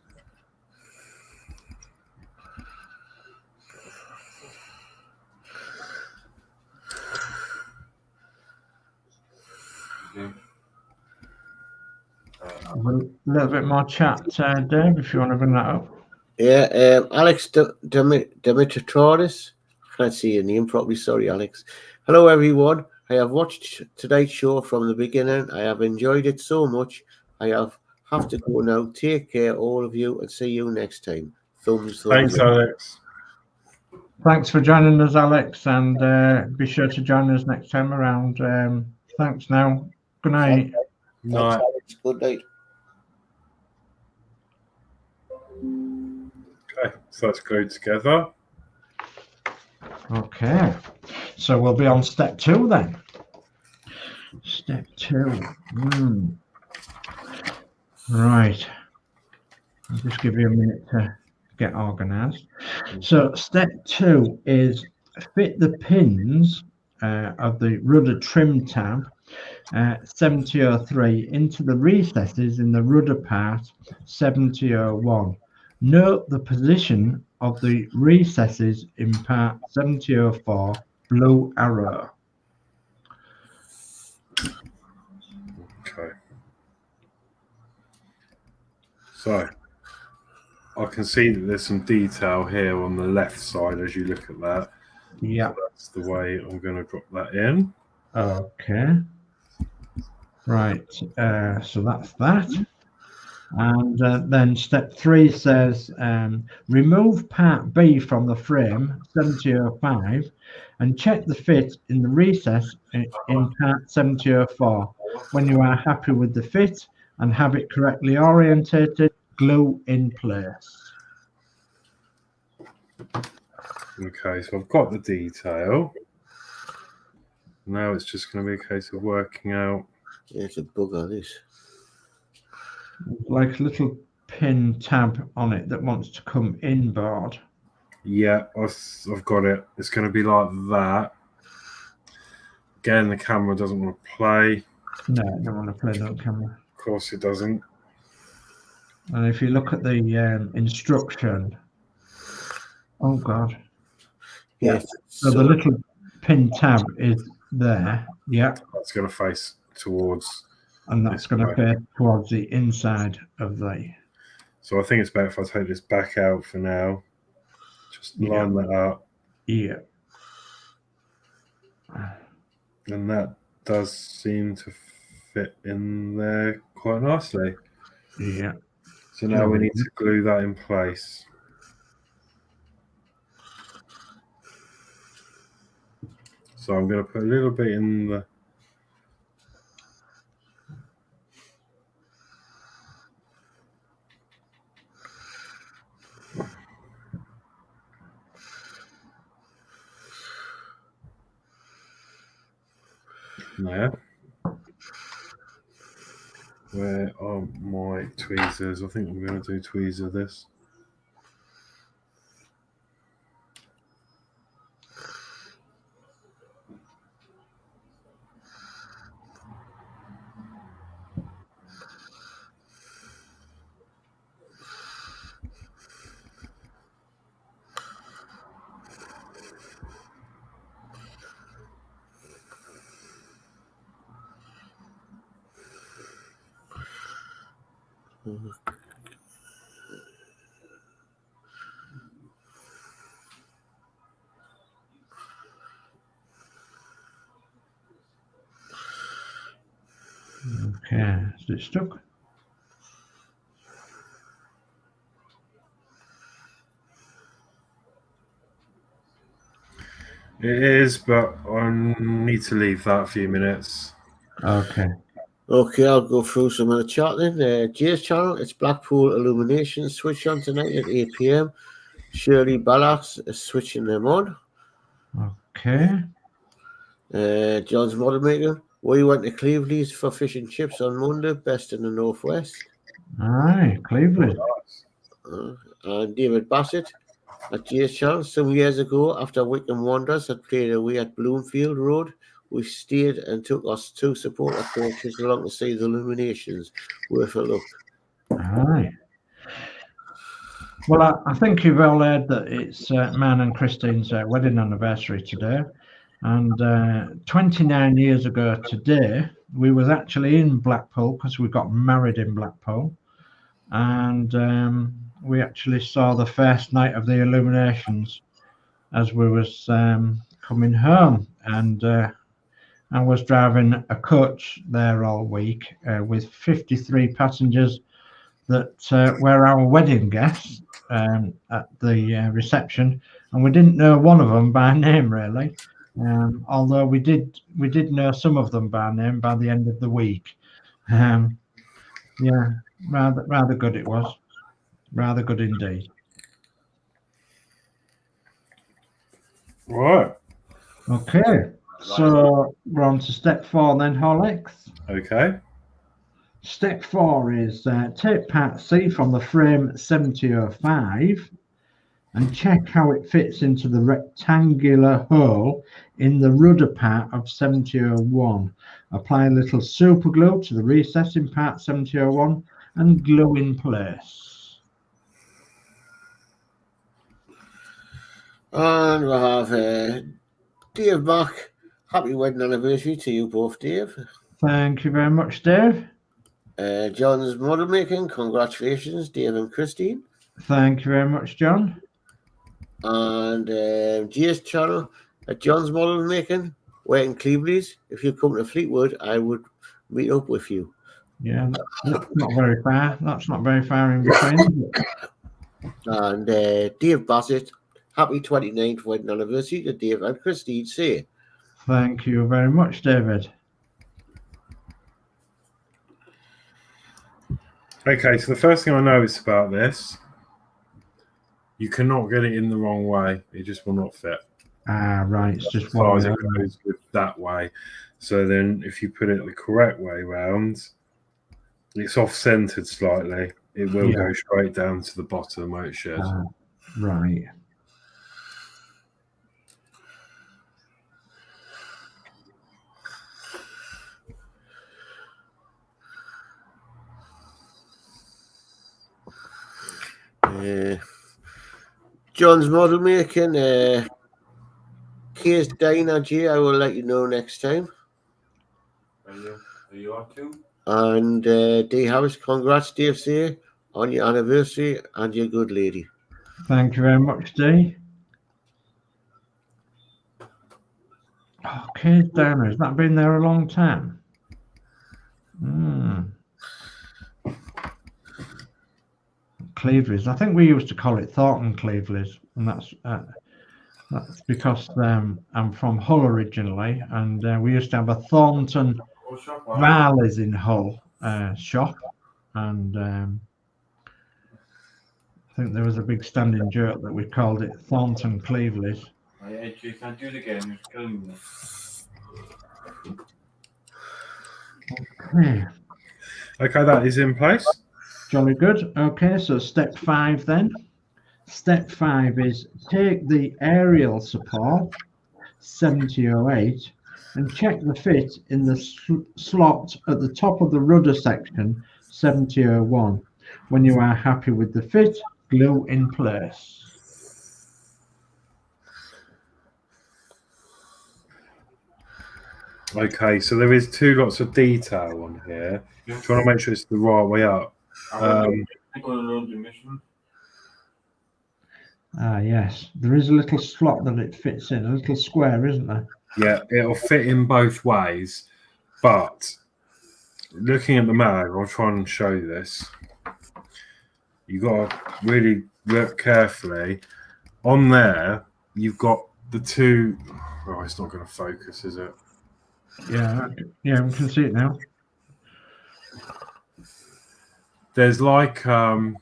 A little bit more chat, Dave, if you want to bring that up. Yeah, Alex Dimitritouris. I can't see your name properly. Sorry, Alex. Hello, everyone. I have watched today's show from the beginning. I have enjoyed it so much. I have to go now. Take care, all of you, and see you next time. Thumbs Thanks, up. Alex. Thanks for joining us, Alex, and be sure to join us next time around. Thanks now. Good night. Night. Alex. Good night. Okay, so that's glued together. Okay, so we'll be on step 2 then. Step 2. Right. I'll just give you a minute to get organized. So step 2 is fit the pins of the rudder trim tab 7003 into the recesses in the rudder part 7001. Note the position of the recesses in part 7004 blue arrow. Okay. So I can see that there's some detail here on the left side as you look at that. Yeah. So that's the way I'm going to drop that in. Okay. Right. So that's that. And then step 3 says remove part B from the frame 7005 and check the fit in the recess in part 7004. When you are happy with the fit and have it correctly orientated, glue in place. Okay, so I've got the detail. Now it's just going to be a case of working out. It's a bugger, this. Like a little pin tab on it that wants to come inboard. Yeah, I've got it. It's going to be like that. Again, the camera doesn't want to play. No, I don't want to play that camera. Of course it doesn't. And if you look at the instruction, oh God. Yeah. So the little pin tab is there. Yeah. That's going to face towards. And that's going to face towards the inside of the. So I think it's better if I take this back out for now. Just line that up. Yeah. And that does seem to fit in there quite nicely. Yeah. So now we need to glue that in place. So I'm going to put a little bit in the... There. Where are my tweezers? I think I'm going to do tweezer this. Okay, is it stuck? It is, but I need to leave that a few minutes. Okay. Okay, I'll go through some of the chat then. Jay's channel, it's Blackpool Illumination, switch on tonight at 8 p.m. Shirley Ballack's is switching them on. Okay. John's Model Maker, we went to Cleveland's for fish and chips on Monday, best in the Northwest. Aye, Cleveland. And David Bassett at Jay's channel, some years ago, after Wickham Wanderers had played away at Bloomfield Road, we stayed and took us two supporter coaches along to see the Illuminations. Worth a look. Aye. Well, I think you've all heard that it's Man and Christine's wedding anniversary today. And 29 years ago today, we was actually in Blackpool because we got married in Blackpool. And we actually saw the first night of the Illuminations as we was coming home. And I was driving a coach there all week with 53 passengers that were our wedding guests at the reception, and we didn't know one of them by name really, although we did know some of them by name by the end of the week. Yeah, rather good it was, rather good indeed. Right. Okay, so we're on to step 4 then, Horlicks. Okay. Step 4 is take part C from the frame 7005 and check how it fits into the rectangular hole in the rudder part of 7001. Apply a little super glue to the recess in part 7001 and glue in place. And we have Dave back. Happy wedding anniversary to you both, Dave. Thank you very much, Dave. John's Model Making, congratulations, Dave and Christine. Thank you very much, John. And Jay's channel at John's Model Making, we're in Cleveland's. If you come to Fleetwood, I would meet up with you. Yeah, that's not very far. That's not very far in between. And Dave Bassett, happy 29th wedding anniversary to Dave and Christine say. Thank you very much, David. Okay, so the first thing I noticed about this, you cannot get it in the wrong way. It just will not fit. Ah, right. It's just as far one as way. it goes with that way. So then if you put it the correct way round, it's off-centered slightly. It will go straight down to the bottom where it should. Right. John's Model Making, Case Diner G, I will let you know next time. Are you on too? And D Harris, congrats, Dave say. on your anniversary and your good lady. Thank you very much, Dee. Okay, Dana, has that been there a long time? Cleveley's. I think we used to call it Thornton Cleveley's, and that's because I'm from Hull originally, and we used to have a Thornton Valleys in Hull shop, and I think there was a big standing joke that we called it Thornton Cleveley's. You can't do it again. You're killing me. Okay, that is in place. Jolly good. Okay, so step 5 then. Step 5 is take the aerial support 7008 and check the fit in the slot at the top of the rudder section 7001. When you are happy with the fit, glue in place. Okay, so there is 2 lots of detail on here. Trying to make sure it's the right way up. Yes, there is a little slot that it fits in, a little square, isn't there? Yeah, it'll fit in both ways, but looking at the mag, I'll try and show you this. You got to really look carefully. On there, you've got the 2. Oh, it's not going to focus, is it? Yeah, we can see it now. There's like I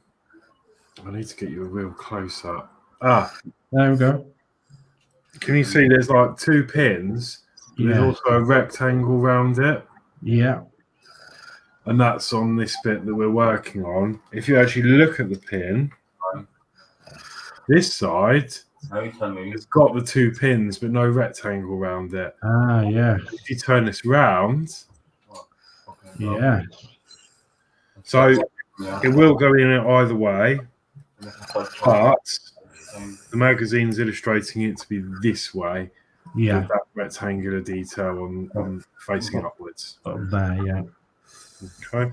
need to get you a real close up. There we go. Can you see there's like 2 pins? Yeah. There's also a rectangle around it. Yeah. And that's on this bit that we're working on. If you actually look at the pin, this side it's got the 2 pins but no rectangle around it. Yeah. If you turn this round, yeah. So it will go in either way, but the magazine's illustrating it to be this way. Yeah. With that rectangular detail on facing upwards. There, yeah. Okay.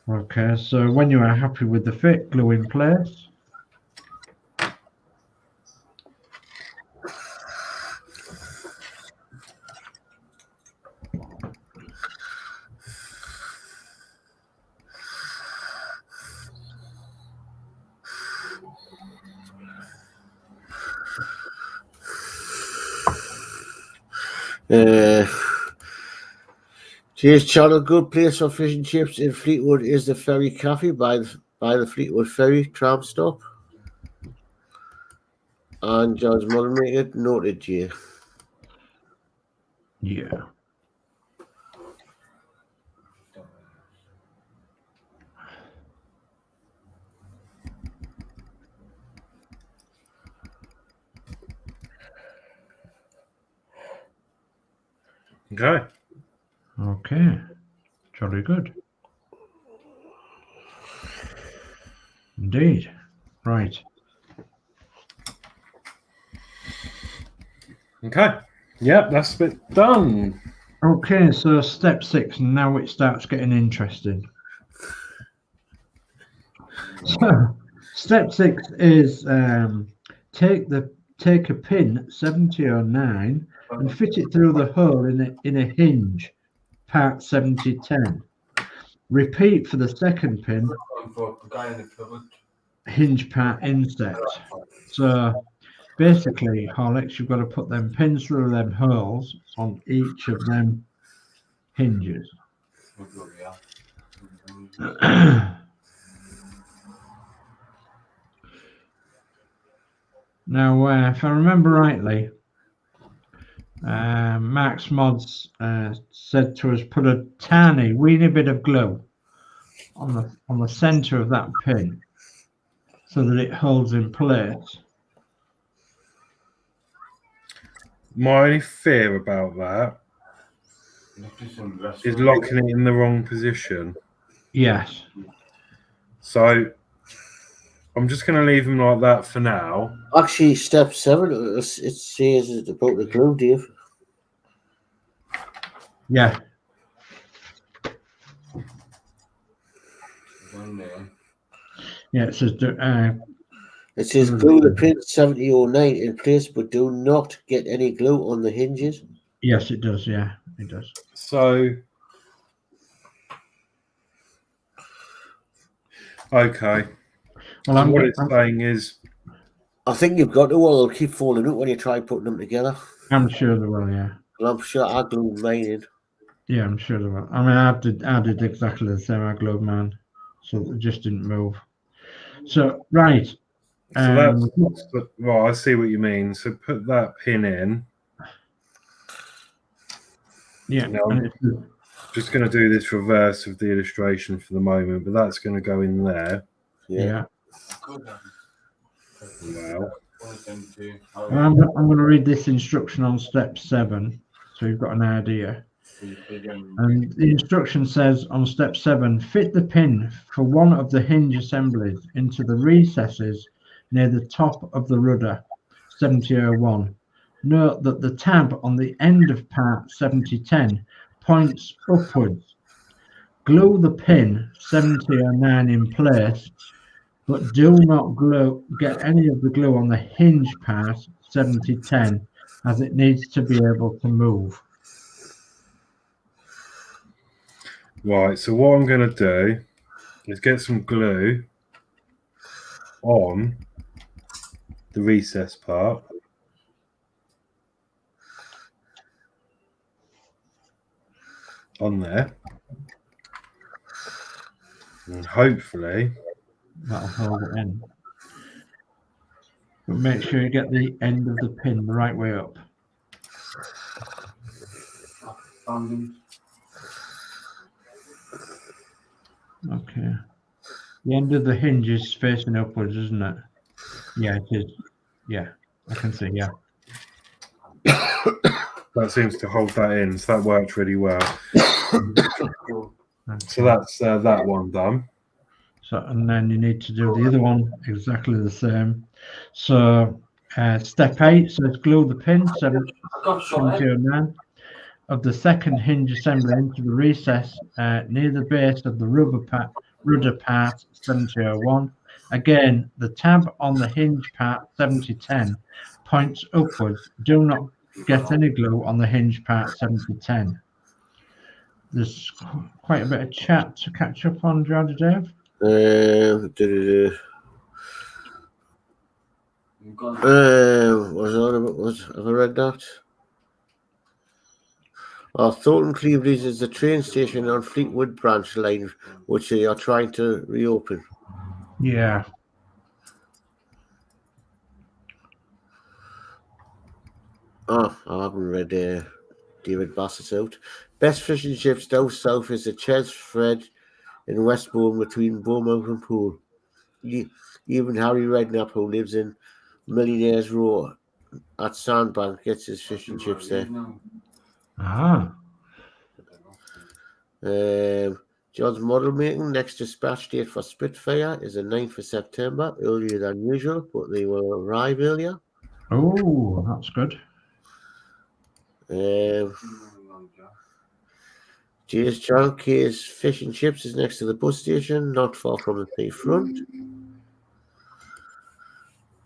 Okay, so when you are happy with the fit, glue in place. Cheers, Channel. Good place for fish and chips in Fleetwood is the Ferry Cafe by the Fleetwood Ferry tram stop. And John's mother made it noted, Jay. Yeah. Okay. Okay. Jolly good. Indeed. Right. Okay. Yep, that's a bit done. Okay, so step 6, now it starts getting interesting. So, step 6 is take a pin 7009 and fit it through the hole in a hinge, part 7010. Repeat for the second pin, hinge part inset. So basically, Horlicks, you've got to put them pins through them holes on each of them hinges. Now, if I remember rightly, Max Mods said to us, put a tiny, weeny bit of glue on the center of that pin so that it holds in place. My only fear about that is locking it in the wrong position. Yes. So I'm just going to leave them like that for now. Actually, step 7, it says it's about the glue, Dave. Yeah. Yeah, it says It says glue the pin 7009 in place, but do not get any glue on the hinges. yes, it does. Yeah, it does. So, okay. Well, So what it's saying is, I think you've got to, or they'll keep falling out when you try putting them together. I'm sure they will. Yeah. Well, I'm sure I glued mine in. Yeah, I'm sure they will. I mean, I did exactly the same. I glued mine, so it just didn't move. So right. so that's well, I see what you mean. So put that pin in. Yeah. Now, I'm just going to do this reverse of the illustration for the moment, but that's going to go in there. Yeah. Wow. I'm going to read this instruction on step 7, so you've got an idea. And the instruction says on step 7, fit the pin for one of the hinge assemblies into the recesses near the top of the rudder, 7001. Note that the tab on the end of part 7010 points upwards. Glue the pin 7009 in place, but do not get any of the glue on the hinge part 7010, as it needs to be able to move. Right, so what I'm going to do is get some glue on the recess part. On there. And hopefully That'll hold it in. But make sure you get the end of the pin the right way up. Okay. The end of the hinge is facing upwards, isn't it? Yeah, it is. Yeah, I can see, yeah. that seems to hold that in, so that worked really well. So that's that one done. So, and then you need to do the other one exactly the same. So step 8 says glue the pin 7009 of the second hinge assembly into the recess near the base of the rudder part 7001. Again, the tab on the hinge part 7010 points upwards. Do not get any glue on the hinge part 7010. There's quite a bit of chat to catch up on, George Dave. Have I read that? Thornton Cleaveridge is the train station on Fleetwood Branch Line, which they are trying to reopen. Yeah. I haven't read David Bassett's out. Best fishing ships down south is the Ches Fred in Westbourne between Bournemouth and Poole. Even Harry Redknapp, who lives in Millionaire's Row at Sandbank, gets his fishing chips there. John's model making next dispatch date for Spitfire is the 9th of September, earlier than usual, but they will arrive earlier. Oh, that's good. J.S. John K's Fish and Chips is next to the bus station, not far from the seafront.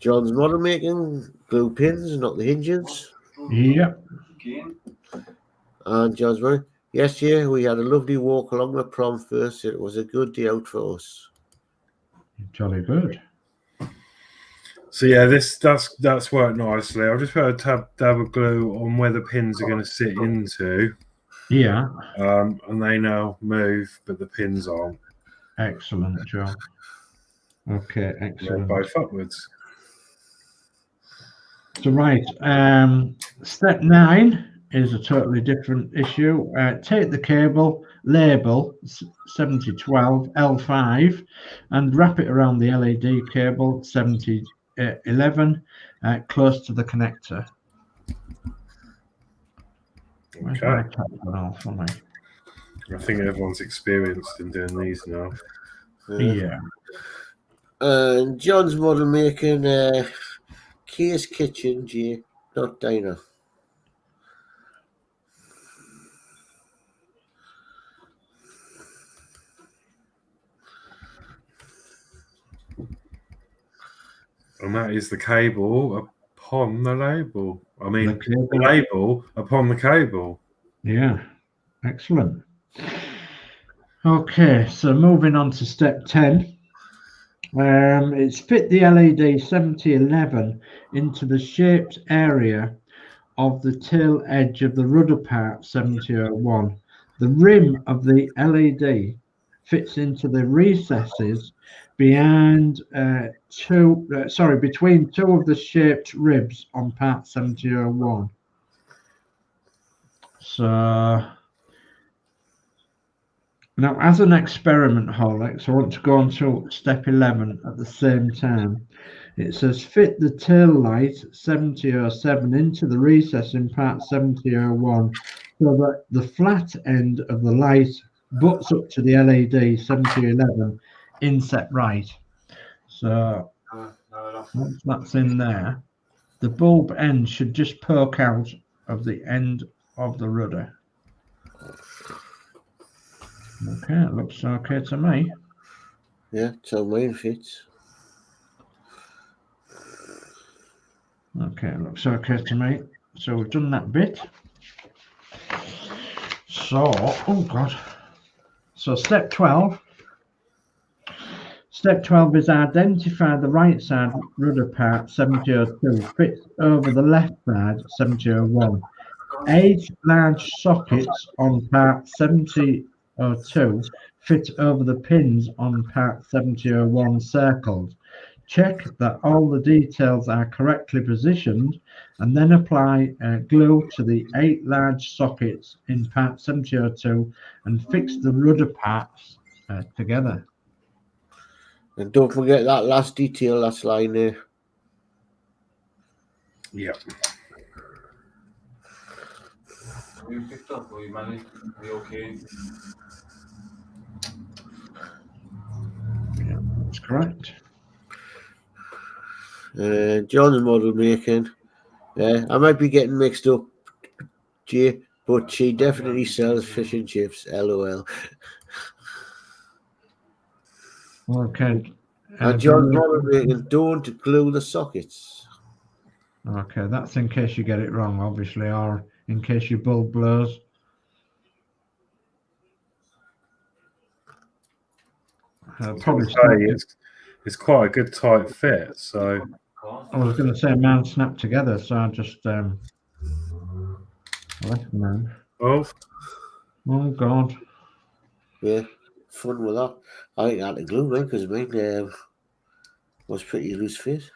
John's model making, glue pins, not the hinges. Yep. And John's model. Yesterday we had a lovely walk along the prom first. It was a good day out for us. Jolly good. So yeah, that's worked nicely. I'll just put a dab of glue on where the pins are going to sit into. Yeah. And they now move, but the pins aren't. Excellent, John. Okay, excellent. They're both upwards. So right, step 9 is a totally different issue. Take the cable, label 7012 L5, and wrap it around the LED cable 7011, close to the connector. Okay. I think everyone's experienced in doing these now. Yeah. And John's model making Kay's Kitchen, G, not diner. And that is the cable upon the label. I mean, The cable. the label upon the cable. Yeah, excellent. Okay, so moving on to step 10. It's fit the LED 7011 into the shaped area of the tail edge of the rudder part 7001. The rim of the LED fits into the recesses behind between two of the shaped ribs on part 7001. So now, as an experiment, Horlicks, I want to go on to step 11 at the same time. It says fit the tail light 7007 into the recess in part 7001 so that the flat end of the light butts up to the LED 7011 inset right. So once that's in there, the bulb end should just poke out of the end of the rudder. Okay, it looks okay to me. Yeah, so mine fits. Okay, it looks okay to me. So we've done that bit. So, oh God. So step 12. Step 12 is identify the right side rudder part 7002 fits over the left side 7001. 8 large sockets on part 7002 fit over the pins on part 7001 circled. Check that all the details are correctly positioned and then apply glue to the 8 large sockets in part 7002 and fix the rudder parts together. And don't forget that last detail that's lying there. Yep. You picked up, or you managed? Are you okay? Yeah, that's correct. John's model making. I might be getting mixed up, Jay, but she definitely sells fish and chips. LOL. Okay. And John's model making, don't glue the sockets. Okay, that's in case you get it wrong, obviously, or in case your bulb blows. Probably it's quite a good tight fit. So I was going to say mine snapped together, so I just left mine. oh God. Yeah, fun with that. I ain't had to glue mine because mine was pretty loose fit.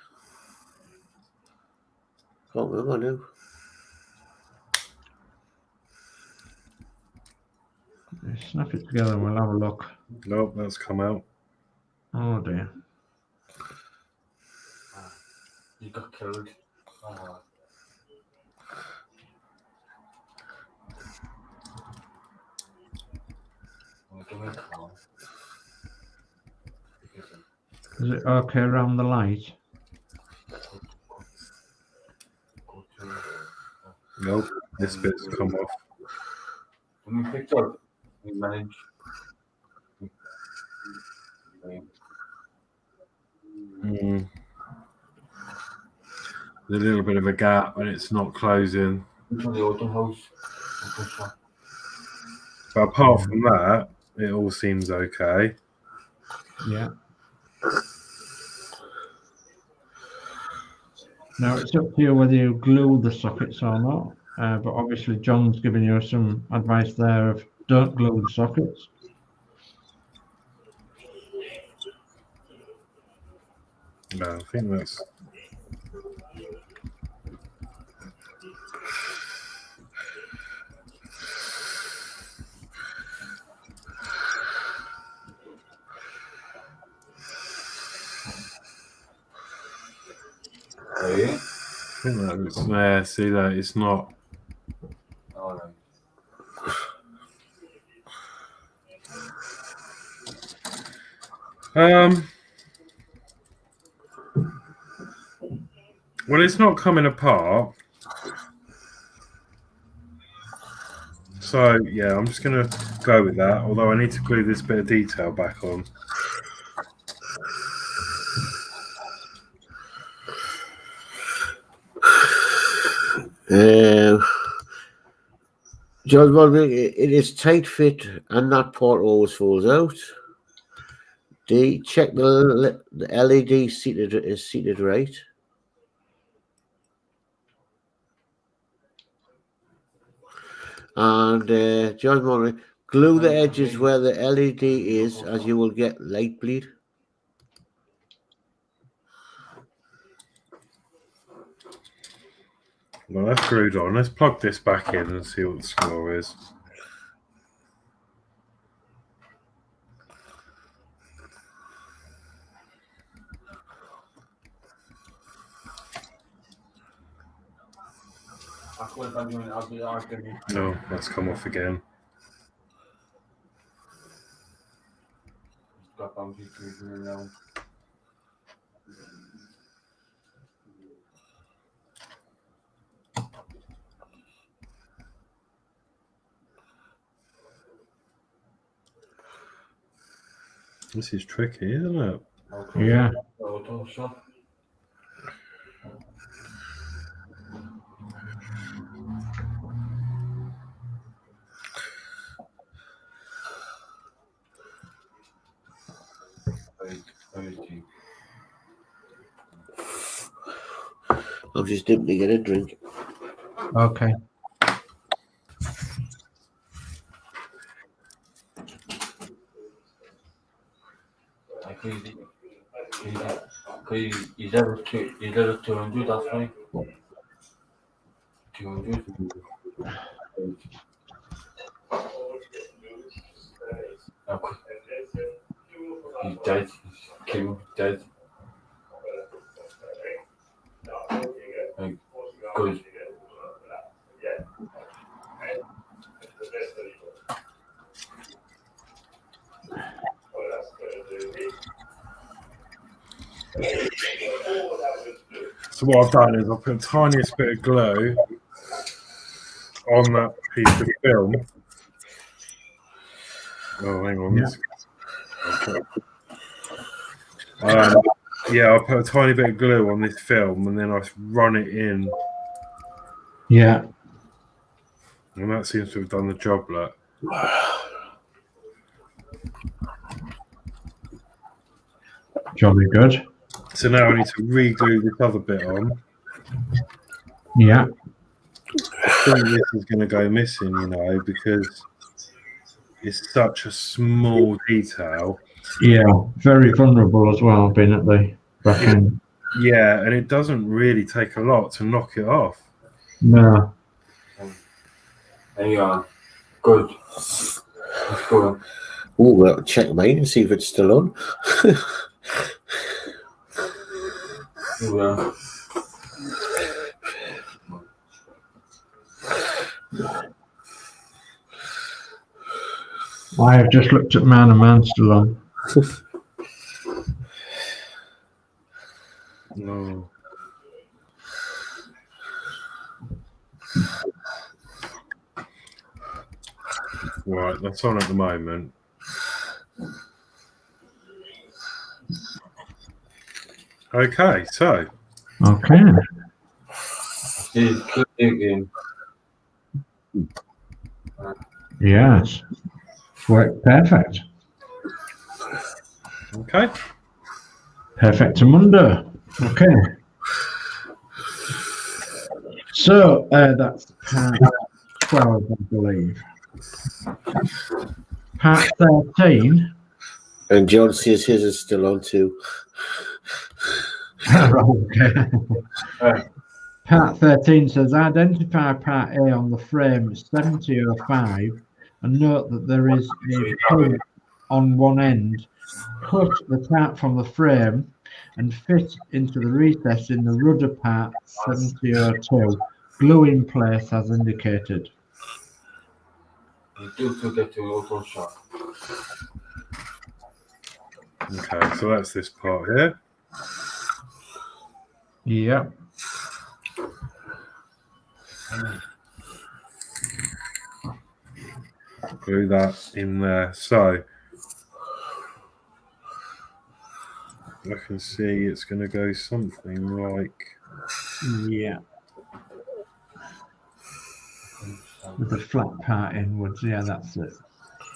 Can't remember now. Snap it together and we'll have a look. nope, that's come out. Oh dear. You got killed. Oh. Is it okay around the light? Nope, this bit's come off. When we picked up, we managed. There's a little bit of a gap and it's not closing. Into the auto house. But apart from that, it all seems okay. Yeah. Now it's up to you whether you glue the sockets or not. But obviously John's giving you some advice there of don't glue the sockets. No, I think that's. Oh, yeah? I think that was there. See that it's not. All right. Well, it's not coming apart. So yeah, I'm just gonna go with that. Although I need to glue this bit of detail back on. John Baldwin, it is tight fit and that port always falls out. D, check the LED is seated right. And John Baldwin, glue the edges where the LED is, as you will get light bleed. Well, that's screwed on. Let's plug this back in and see what the score is. No, that's come off again. This is tricky, isn't it? Yeah. I'm just dipping to get a drink. Okay. Is there a 200? That's fine. 200. Okay. He's dead. He's killed. Dead. Good. So what I've done is I've put the tiniest bit of glue on that piece of film. Oh, hang on. Yeah, I put a tiny bit of glue on this film and then I run it in. Yeah. And that seems to have done the job, look. Jolly good. So now I need to re-glue this other bit on. Yeah. I think this is going to go missing, you know, because it's such a small detail. Yeah. Very vulnerable as well, being at the back end. Yeah, and it doesn't really take a lot to knock it off. No. There you are. Good. Let's go. Oh, well, check mine and see if it's still on. Yeah. I have just looked at Man and Man still on. No. Right, that's on at the moment. Okay, so. Okay. He's clicking. Yes. Worked perfect. Okay. Perfectamundo. Okay. So that's part 12, I believe. Part 13. And John says his is still on too. Okay. Part 13 says identify part A on the frame 7005 and note that there is a pin on one end. Cut the part from the frame and fit into the recess in the rudder part 7002. Glue in place as indicated. You do get to auto shot. Okay, so that's this part here. Yep. Glue that in there. So I can see it's going to go something like. Yeah. with the flat part inwards. Yeah, that's it.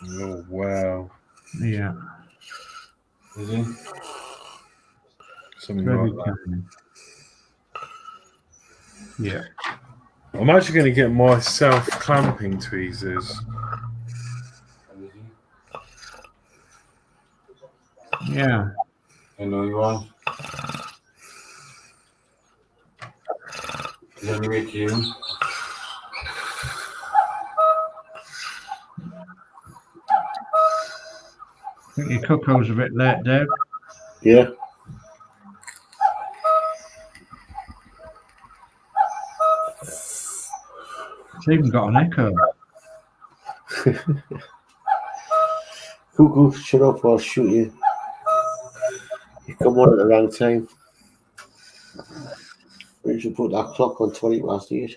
Oh wow. Yeah. Is he? Something Very like that. kind. Yeah. I'm actually going to get my self-clamping tweezers. Is he? Yeah. I know you are. Let me make you. I think your cookie's a bit late, Dave. Yeah. It's even got an echo. Cuckoo, shut up or I'll shoot you. You come on at the wrong time. We should put that clock on 8:20.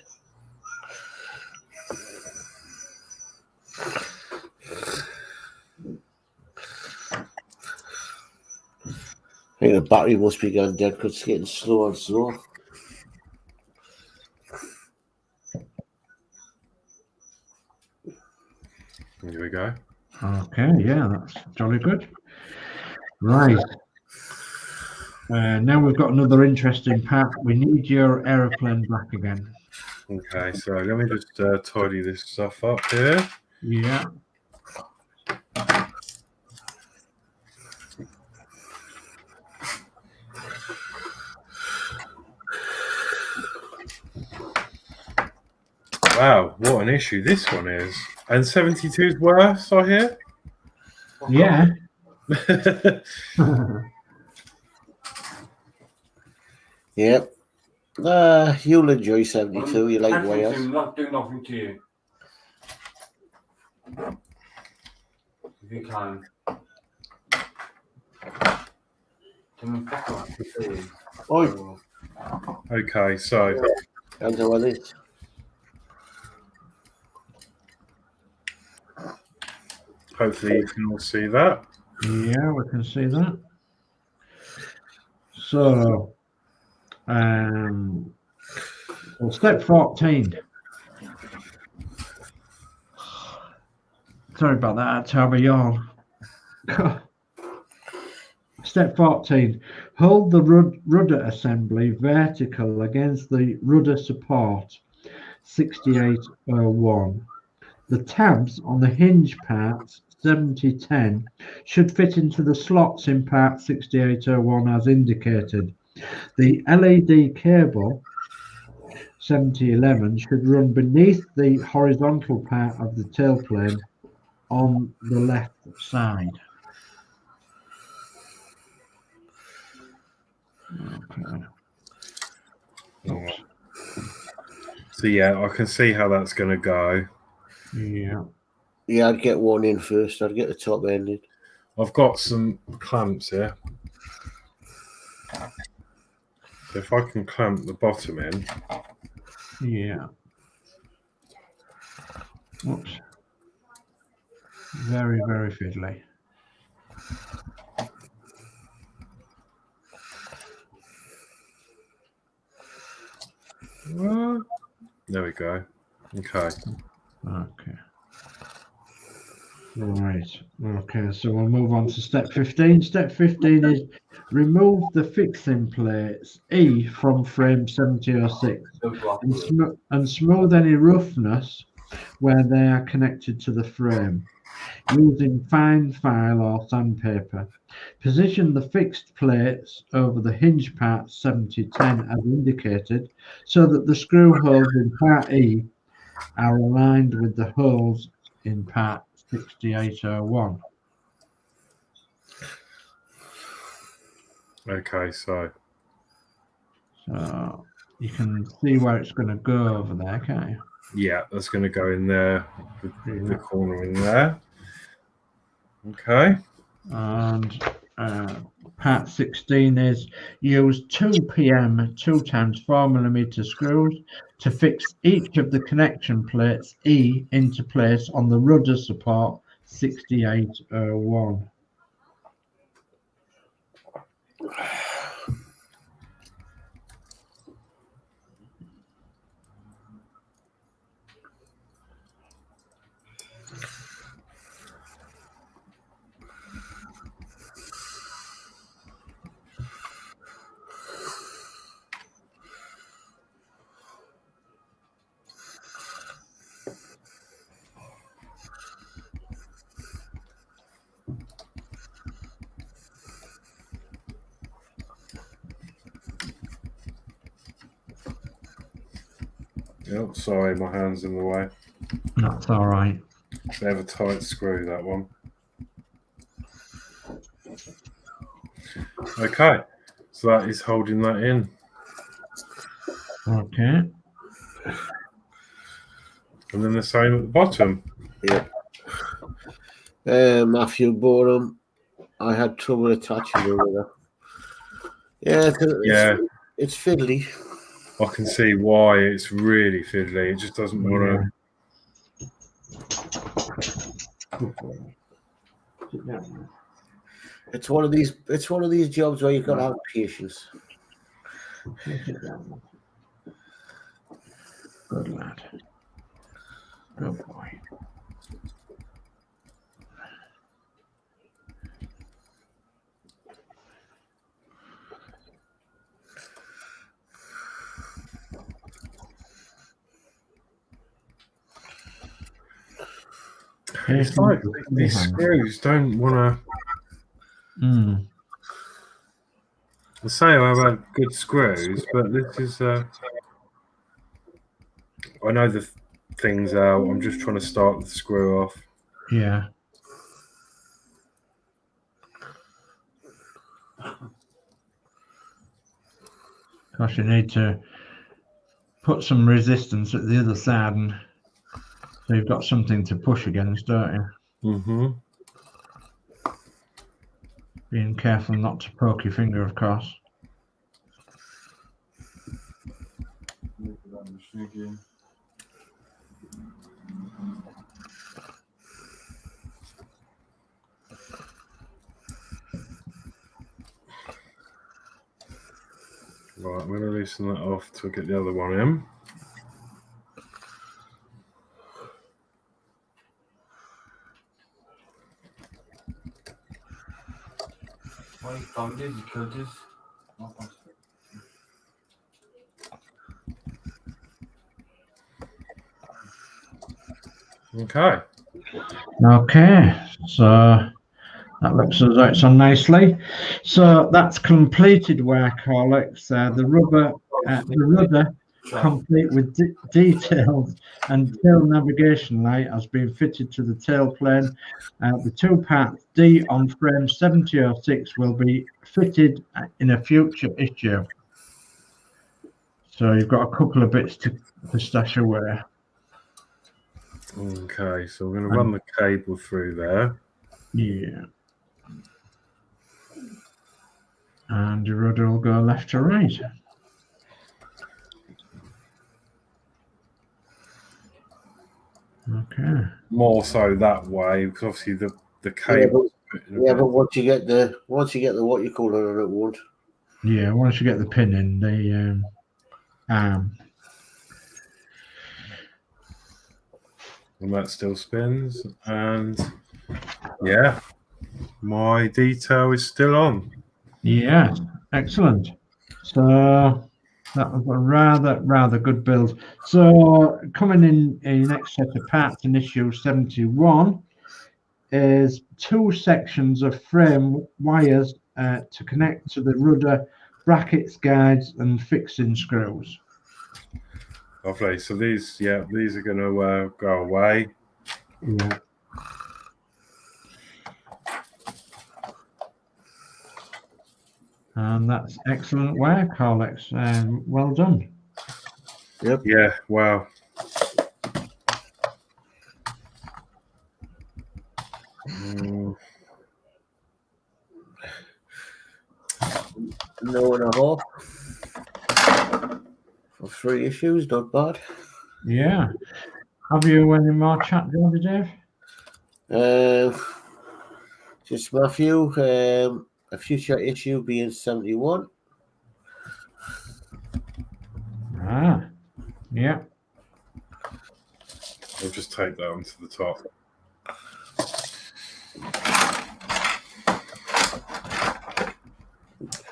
I think the battery must be going dead because it's getting slower and slower. Here we go. Okay, yeah, that's jolly good. Right. Now we've got another interesting part. We need your aeroplane back again. Okay, so let me just tidy this stuff up here. Yeah. Wow, what an issue this one is. And 72's worse, I hear? Yeah. Yep. You'll enjoy 72. You like wires. I'm not doing nothing to you. If you can. Can we fuck off? Oi, Okay, so and how are this? hopefully you can all see that. Yeah, we can see that. So, well, step 14. Sorry about that. I had to have a yawn. Step 14. Hold the rudder assembly vertical against the rudder support 6801. The tabs on the hinge part 7010 should fit into the slots in part 6801 as indicated. The LED cable 7011 should run beneath the horizontal part of the tailplane on the left side. Okay. Right. So yeah, I can see how that's going to go. Yeah. Yeah, I'd get one in first. I'd get the top end in. I've got some clamps here. So if I can clamp the bottom in. Yeah. Oops. Very, very fiddly. There we go. Okay. Okay. Right. Okay, so we'll move on to step 15. Step 15 is remove the fixing plates E from frame 7006 and smooth any roughness where they are connected to the frame using fine file or sandpaper. Position the fixed plates over the hinge part 7010 as indicated so that the screw holes in part E are aligned with the holes in part 6801. Okay, so You can see where it's going to go over there, can't you? yeah, that's going to go in there, the corner in there. Okay. And part 16 is use 2 PM 2 times 4mm screws to fix each of the connection plates E into place on the rudder support 6801. Oh, sorry, my hand's in the way. That's all right. They have a tight screw, that one. Okay, so that is holding that in. Okay. And then the same at the bottom. Yeah. Matthew bought them. I had trouble attaching the rudder. Yeah, it's fiddly. I can see why it's really fiddly. It just doesn't want to. It's one of these jobs where you've got to have patience. Good lad. Good boy. It's like these screws don't want to. I say I've had good screws, but this is. I know the thing's out. I'm just trying to start the screw off. Yeah. Gosh, you need to put some resistance at the other side, and so you've got something to push against, don't you? Mm-hmm. Being careful not to poke your finger, of course. Right, I'm going to loosen that off to get the other one in. Why found it? You killed it. Okay. Okay, so that looks as though it's on nicely. So that's completed work, Horlicks. The rudder complete with detailed and tail navigation light has been fitted to the tail plane. The 2-part D on frame 7006 will be fitted in a future issue. So you've got a couple of bits to stash away. Okay, so we're going to run the cable through there. Yeah. And your rudder will go left to right. Okay. More so that way, because obviously the cable. Yeah, but once you get the what you call it, it won't. Yeah, once you get the pin in the arm. And that still spins, and yeah, my detail is still on. Yeah, excellent. So that was a rather good build. So coming in a next set of parts in issue 71 is 2 sections of frame wires to connect to the rudder, brackets, guides, and fixing screws. Lovely. So these are going to go away. Yeah. And that's excellent work, Horlicks. Well done. Yep. Yeah. Wow. No and a half for 3 issues, not bad. Yeah. Have you any more chat, Dave? Just Matthew, a future issue being 71. Yeah. I'll just take that onto the top.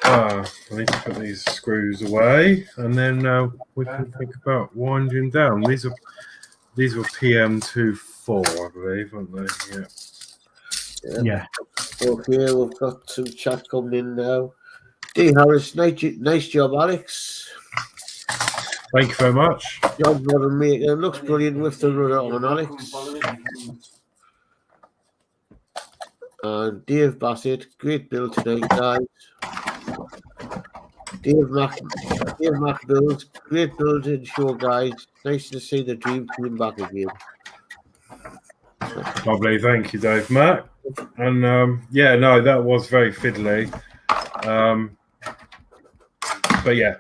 I need to put these screws away, and then we can think about winding down. These were PM24, I believe, aren't they? Yeah. Okay, we've got some chat coming in now. D. Harris, nice job, Alex. Thank you very much. John's Rudder maker looks brilliant with the rudder on Alex. And Dave Bassett, great build today, guys. Dave Mac build, great build in show, guys. Nice to see the dream team back again. Lovely, thank you, Dave Mac. And yeah, no, that was very fiddly. But yeah,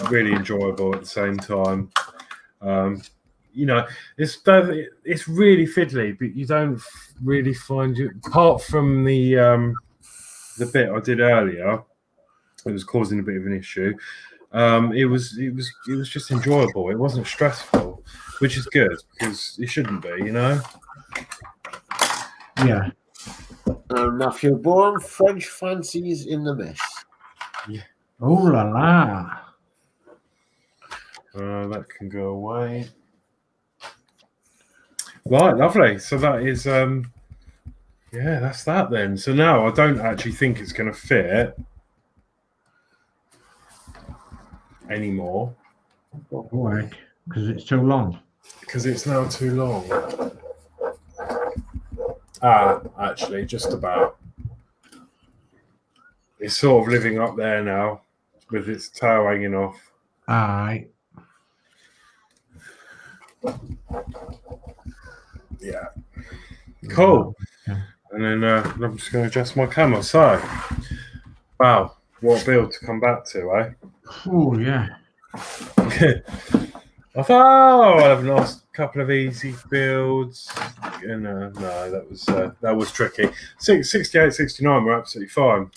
really enjoyable at the same time. You know, it's really fiddly, but you don't really find it. Apart from the bit I did earlier, it was causing a bit of an issue. It was just enjoyable. It wasn't stressful, which is good because it shouldn't be, you know. Yeah. Matthew Bourne, French fancies in the mess. Yeah. Oh la la. That can go away. Right, lovely. So that is yeah, that's that then. So now I don't actually think it's going to fit anymore. Why? Because it's too long. Because it's now too long. Actually, just about. It's sort of living up there now with its tail hanging off. Aye. Yeah. Cool. Yeah. And then I'm just going to adjust my camera. So, wow, what build to come back to, eh? Oh, yeah. I thought, I'll have a nice couple of easy builds. And no, that was tricky. 68, 69 were absolutely fine.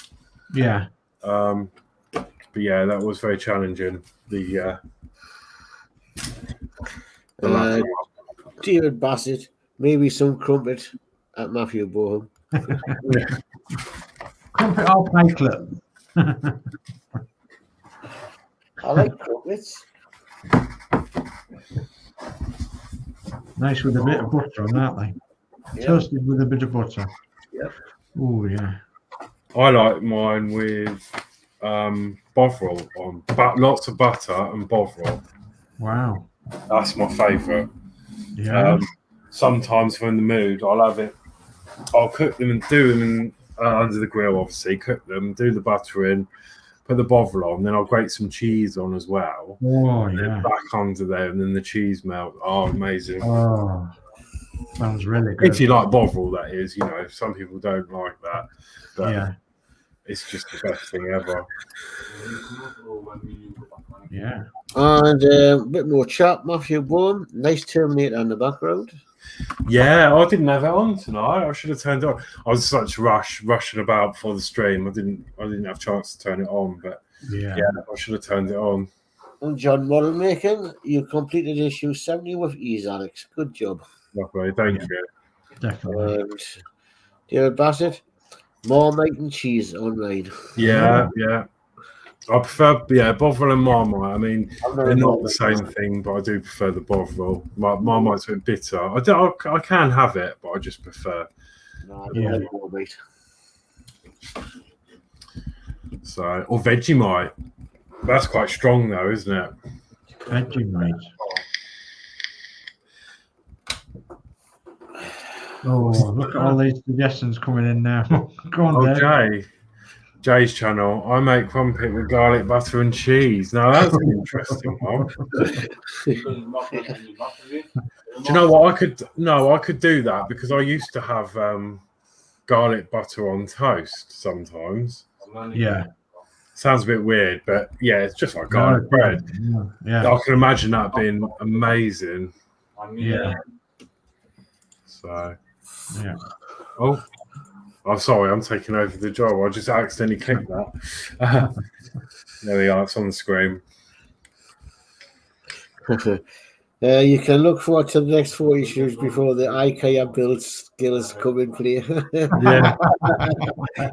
Yeah. But yeah, that was very challenging. The last one. David Bassett, maybe some crumpet at Matthew Bourne. Crumpet or pikelet. I like crumpets. Nice with a bit of butter on, aren't they? Yeah. Toasted with a bit of butter. Yep. Oh, yeah. I like mine with bovril on, but lots of butter and bovril. Wow. That's my favourite. Yeah. Sometimes, if I'm in the mood, I'll have it. I'll cook them and do them in, under the grill. Obviously, cook them, do the butter in, put the bovril on, then I'll grate some cheese on as well. Oh, And then yeah. back onto there, and then the cheese melt. Oh, amazing! Oh, sounds really good. If you like bovril, that is. You know, some people don't like that, but Yeah. it's just the best thing ever. Yeah. And a bit more chat, Matthew Bourne. Nice Terminator in the background. Yeah, I didn't have that on tonight. I should have turned it on. I was such rushing about before the stream. I didn't have a chance to turn it on, but Yeah. yeah, I should have turned it on. And John Model Making, you completed issue 70 with ease, Alex. Good job. Lovely, thank you. Definitely. And David Bassett, more meat and cheese on mine. Yeah. I prefer, bovril and Marmite. I mean, they're not the same thing, but I do prefer the bovril. Marmite's a bit bitter. I can have it, but I just prefer. No, I Yeah. don't like more meat. So, or Vegemite. That's quite strong, though, isn't it? Vegemite. Oh, look at all these suggestions coming in now. Go on, Oh, Dave. Jay's channel. I make crumpet with garlic, butter, and cheese. Now that's an interesting one. Do you know what I could? No, I could do that because I used to have garlic butter on toast sometimes. Yeah. Sounds a bit weird, but yeah, it's just like garlic bread. Yeah. I can imagine that being amazing. Yeah. So, Yeah. oh, I'm sorry, I'm taking over the job. I just accidentally clicked that. There we are. It's on the screen. You can look forward to the next 4 issues before the IKEA build skills come in play. Yeah.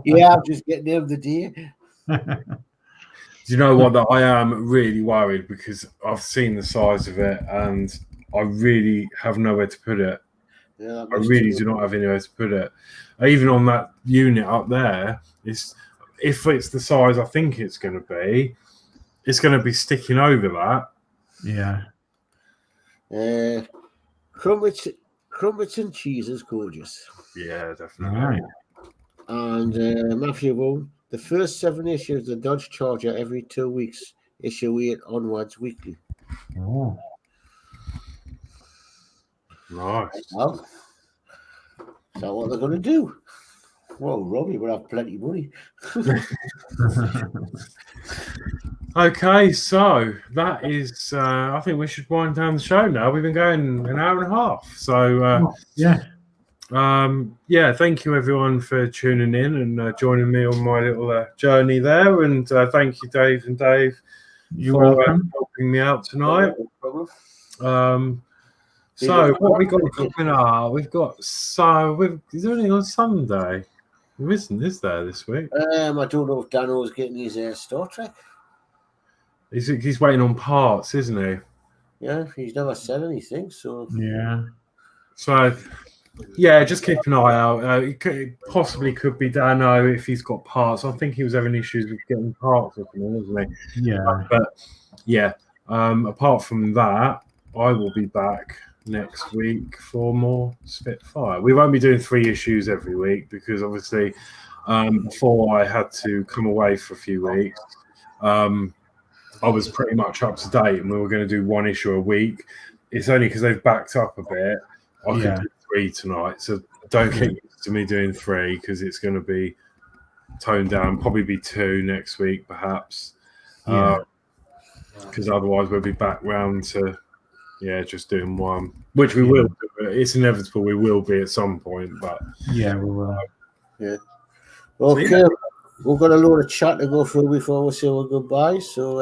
Yeah, I'm just getting them the day. Do you know what? That I am really worried because I've seen the size of it and I really have nowhere to put it. Yeah, I really do not have anywhere to put it. Even on that unit up there, if it's the size I think it's going to be sticking over that. Yeah. Crumpets and cheese is gorgeous. Yeah, definitely. Right. And Matthew Boone, the first 7 issues of the Dodge Charger every 2 weeks, issue 8 onwards weekly. Oh. Nice. Well, is that what they're going to do? Well, Robbie will have plenty of money. Okay, so that is. I think we should wind down the show now. We've been going an hour and a half. So Yeah. yeah, thank you everyone for tuning in and joining me on my little journey there. And thank you, Dave and Dave, You're for welcome. helping me out tonight. No problem. So what we got coming up? We've got is there anything on Sunday? There isn't, is there, this week? I don't know if Dano's getting his Star Trek. He's waiting on parts, isn't he? Yeah, he's never said anything. So Yeah. So yeah, just keep an eye out. It possibly could be Dano if he's got parts. I think he was having issues with getting parts, wasn't he? Yeah. But yeah, apart from that, I will be back next week for more Spitfire. We won't be doing 3 issues every week because obviously before I had to come away for a few weeks, I was pretty much up to date and we were going to do 1 issue a week. It's only because they've backed up a bit. I could do 3 tonight, so don't get used to me doing 3 because it's going to be toned down. Probably be 2 next week, perhaps. Because otherwise we'll be back round to just doing 1, which we will do. It's inevitable we will be at some point, but Yeah, we will. yeah. Okay, we've got a load of chat to go through before we say our goodbye. So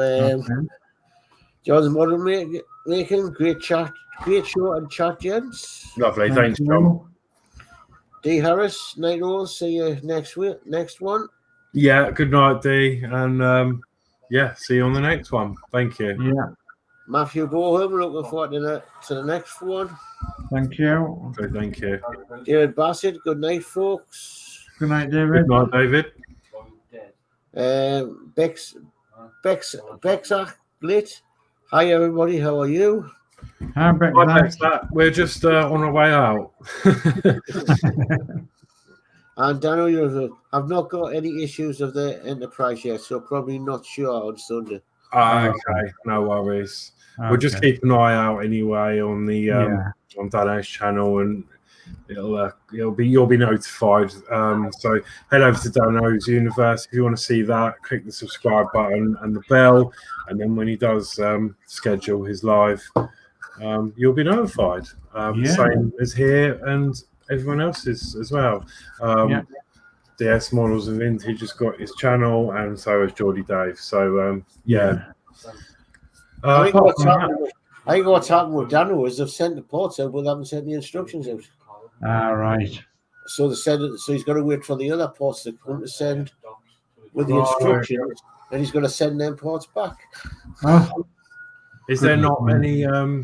John's model making great chat, great show and chat, gents. lovely. Thanks, John. D Harris, night all. See you next week. Next one. Yeah, good night, D, and see you on the next one. Thank you. Yeah. Matthew Boham, looking forward to the next one. Thank you. Okay, thank you. David Bassett, good night, folks. Good night, David. Good night, David. Bexach Blit. Hi, everybody. How are you? Hi, Beck. Hi, Bex. We're just on our way out. And Daniel, I've not got any issues of the Enterprise yet, so probably not sure on Sunday. Okay, no worries. We'll just keep an eye out anyway on the on Dano's channel, and you'll be notified. So head over to Dano's Universe if you want to see that. Click the subscribe button and the bell, and then when he does schedule his live, you'll be notified. Same as here and everyone else is as well. DS Models and Vintage has got his channel, and so has Geordie Dave. So I think what's happened with Dano is they've sent the ports out, but they haven't sent the instructions out. Right. So they said it, so he's got to wait for the other ports to come to send with the instructions, and he's going to send them ports back. Oh. Is there not any? I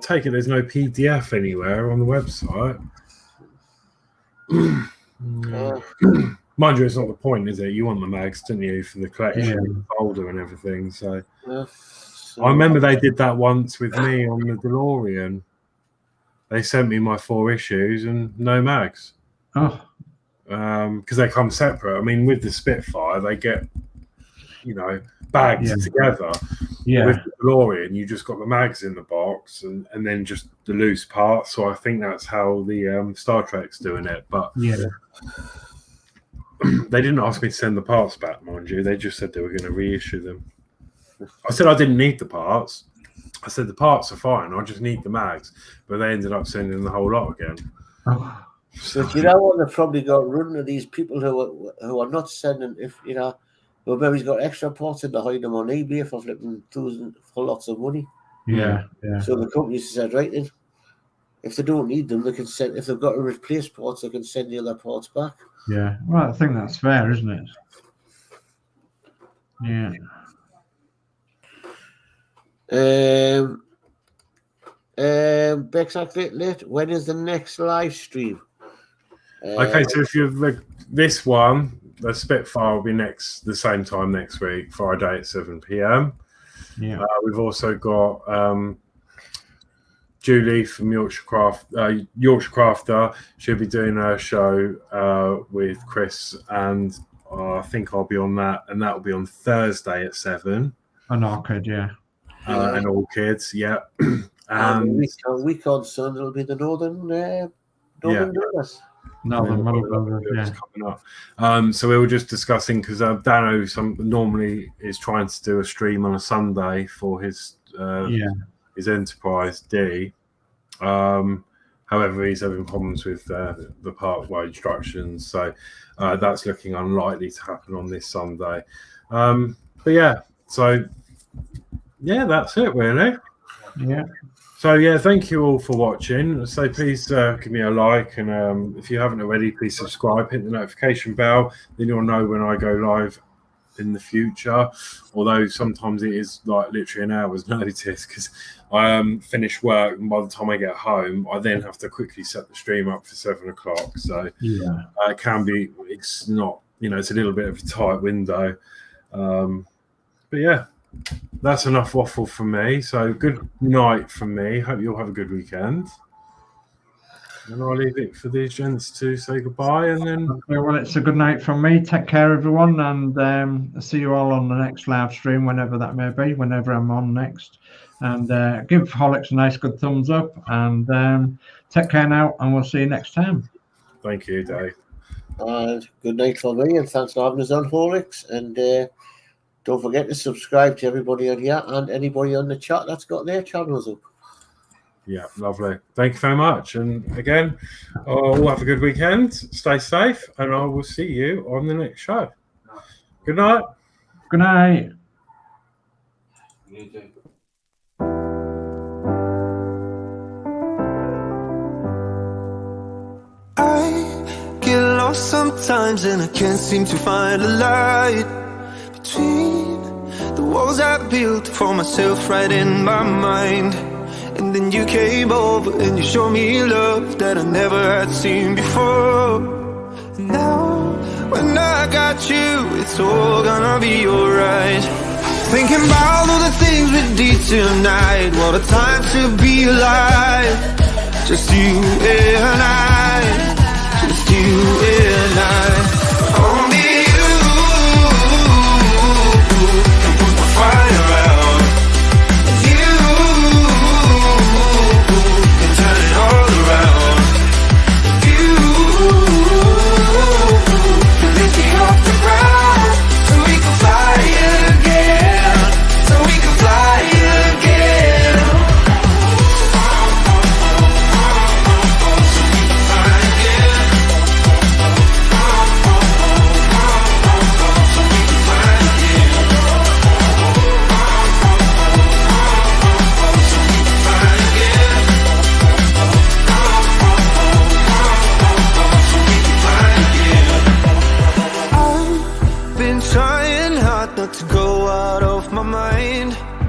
take it there's no PDF anywhere on the website. Mind you, it's not the point, is it? You want the mags, don't you, for the collection folder and everything. So I remember they did that once with me on the DeLorean. They sent me my 4 issues and no mags. Oh. Because they come separate. I mean, with the Spitfire, they get, bagged together. Yeah. With the DeLorean, you just got the mags in the box and then just the loose parts. So I think that's how the Star Trek's doing it. But they didn't ask me to send the parts back, mind you. They just said they were going to reissue them. I said I didn't need the parts. I said the parts are fine. I just need the mags. But they ended up sending the whole lot again. Oh. So you know what? They've probably got running of these people who are not sending. If maybe he's got extra parts and they hide them on eBay for flipping for lots of money. Yeah. So the companies said, right then, if they don't need them, they can send. If they've got to replace parts, they can send the other parts back. Yeah. Well, I think that's fair, isn't it? Yeah. Exactly. When is the next live stream? Okay, so if you've this one, the Spitfire will be the same time next week, Friday at 7 p.m. Yeah. We've also got Julie from Yorkshire Crafter. She'll be doing her show with Chris, and I think I'll be on that, and that will be on Thursday at 7. An orchid, yeah. And all kids, yeah. And a week on Sunday it'll be the Northern Brothers. Northern Brothers, yeah. Coming up. So we were just discussing, because Dano normally is trying to do a stream on a Sunday for his Enterprise D. However, he's having problems with the parkway instructions, so that's looking unlikely to happen on this Sunday. But yeah, so yeah, that's it really. Yeah. So yeah, thank you all for watching. So please give me a like, and if you haven't already, please subscribe, hit the notification bell, then you'll know when I go live in the future. Although sometimes it is like literally an hour's notice, because I finish work, and by the time I get home, I then have to quickly set the stream up for 7 o'clock. So yeah, it can be, it's not, it's a little bit of a tight window. But yeah, that's enough waffle from me. So good night from me. Hope you all have a good weekend. And I'll leave it for the gents to say goodbye. And then, okay, well, it's a good night from me. Take care, everyone, and see you all on the next live stream, whenever that may be, whenever I'm on next. And give Horlicks a nice good thumbs up. And take care now, and we'll see you next time. Thank you, Dave. Good night from me, and thanks for having us on, Horlicks. And don't forget to subscribe to everybody on here and anybody on the chat that's got their channels up. Yeah, lovely. Thank you very much. And again, all have a good weekend. Stay safe, and I will see you on the next show. Good night. Good night. I get lost sometimes, and I can't seem to find a light between the walls I built for myself right in my mind. And then you came over and you showed me love that I never had seen before. And now, when I got you, it's all gonna be alright. Thinking about all the things we did tonight. What a time to be alive. Just you and I. Just you and I.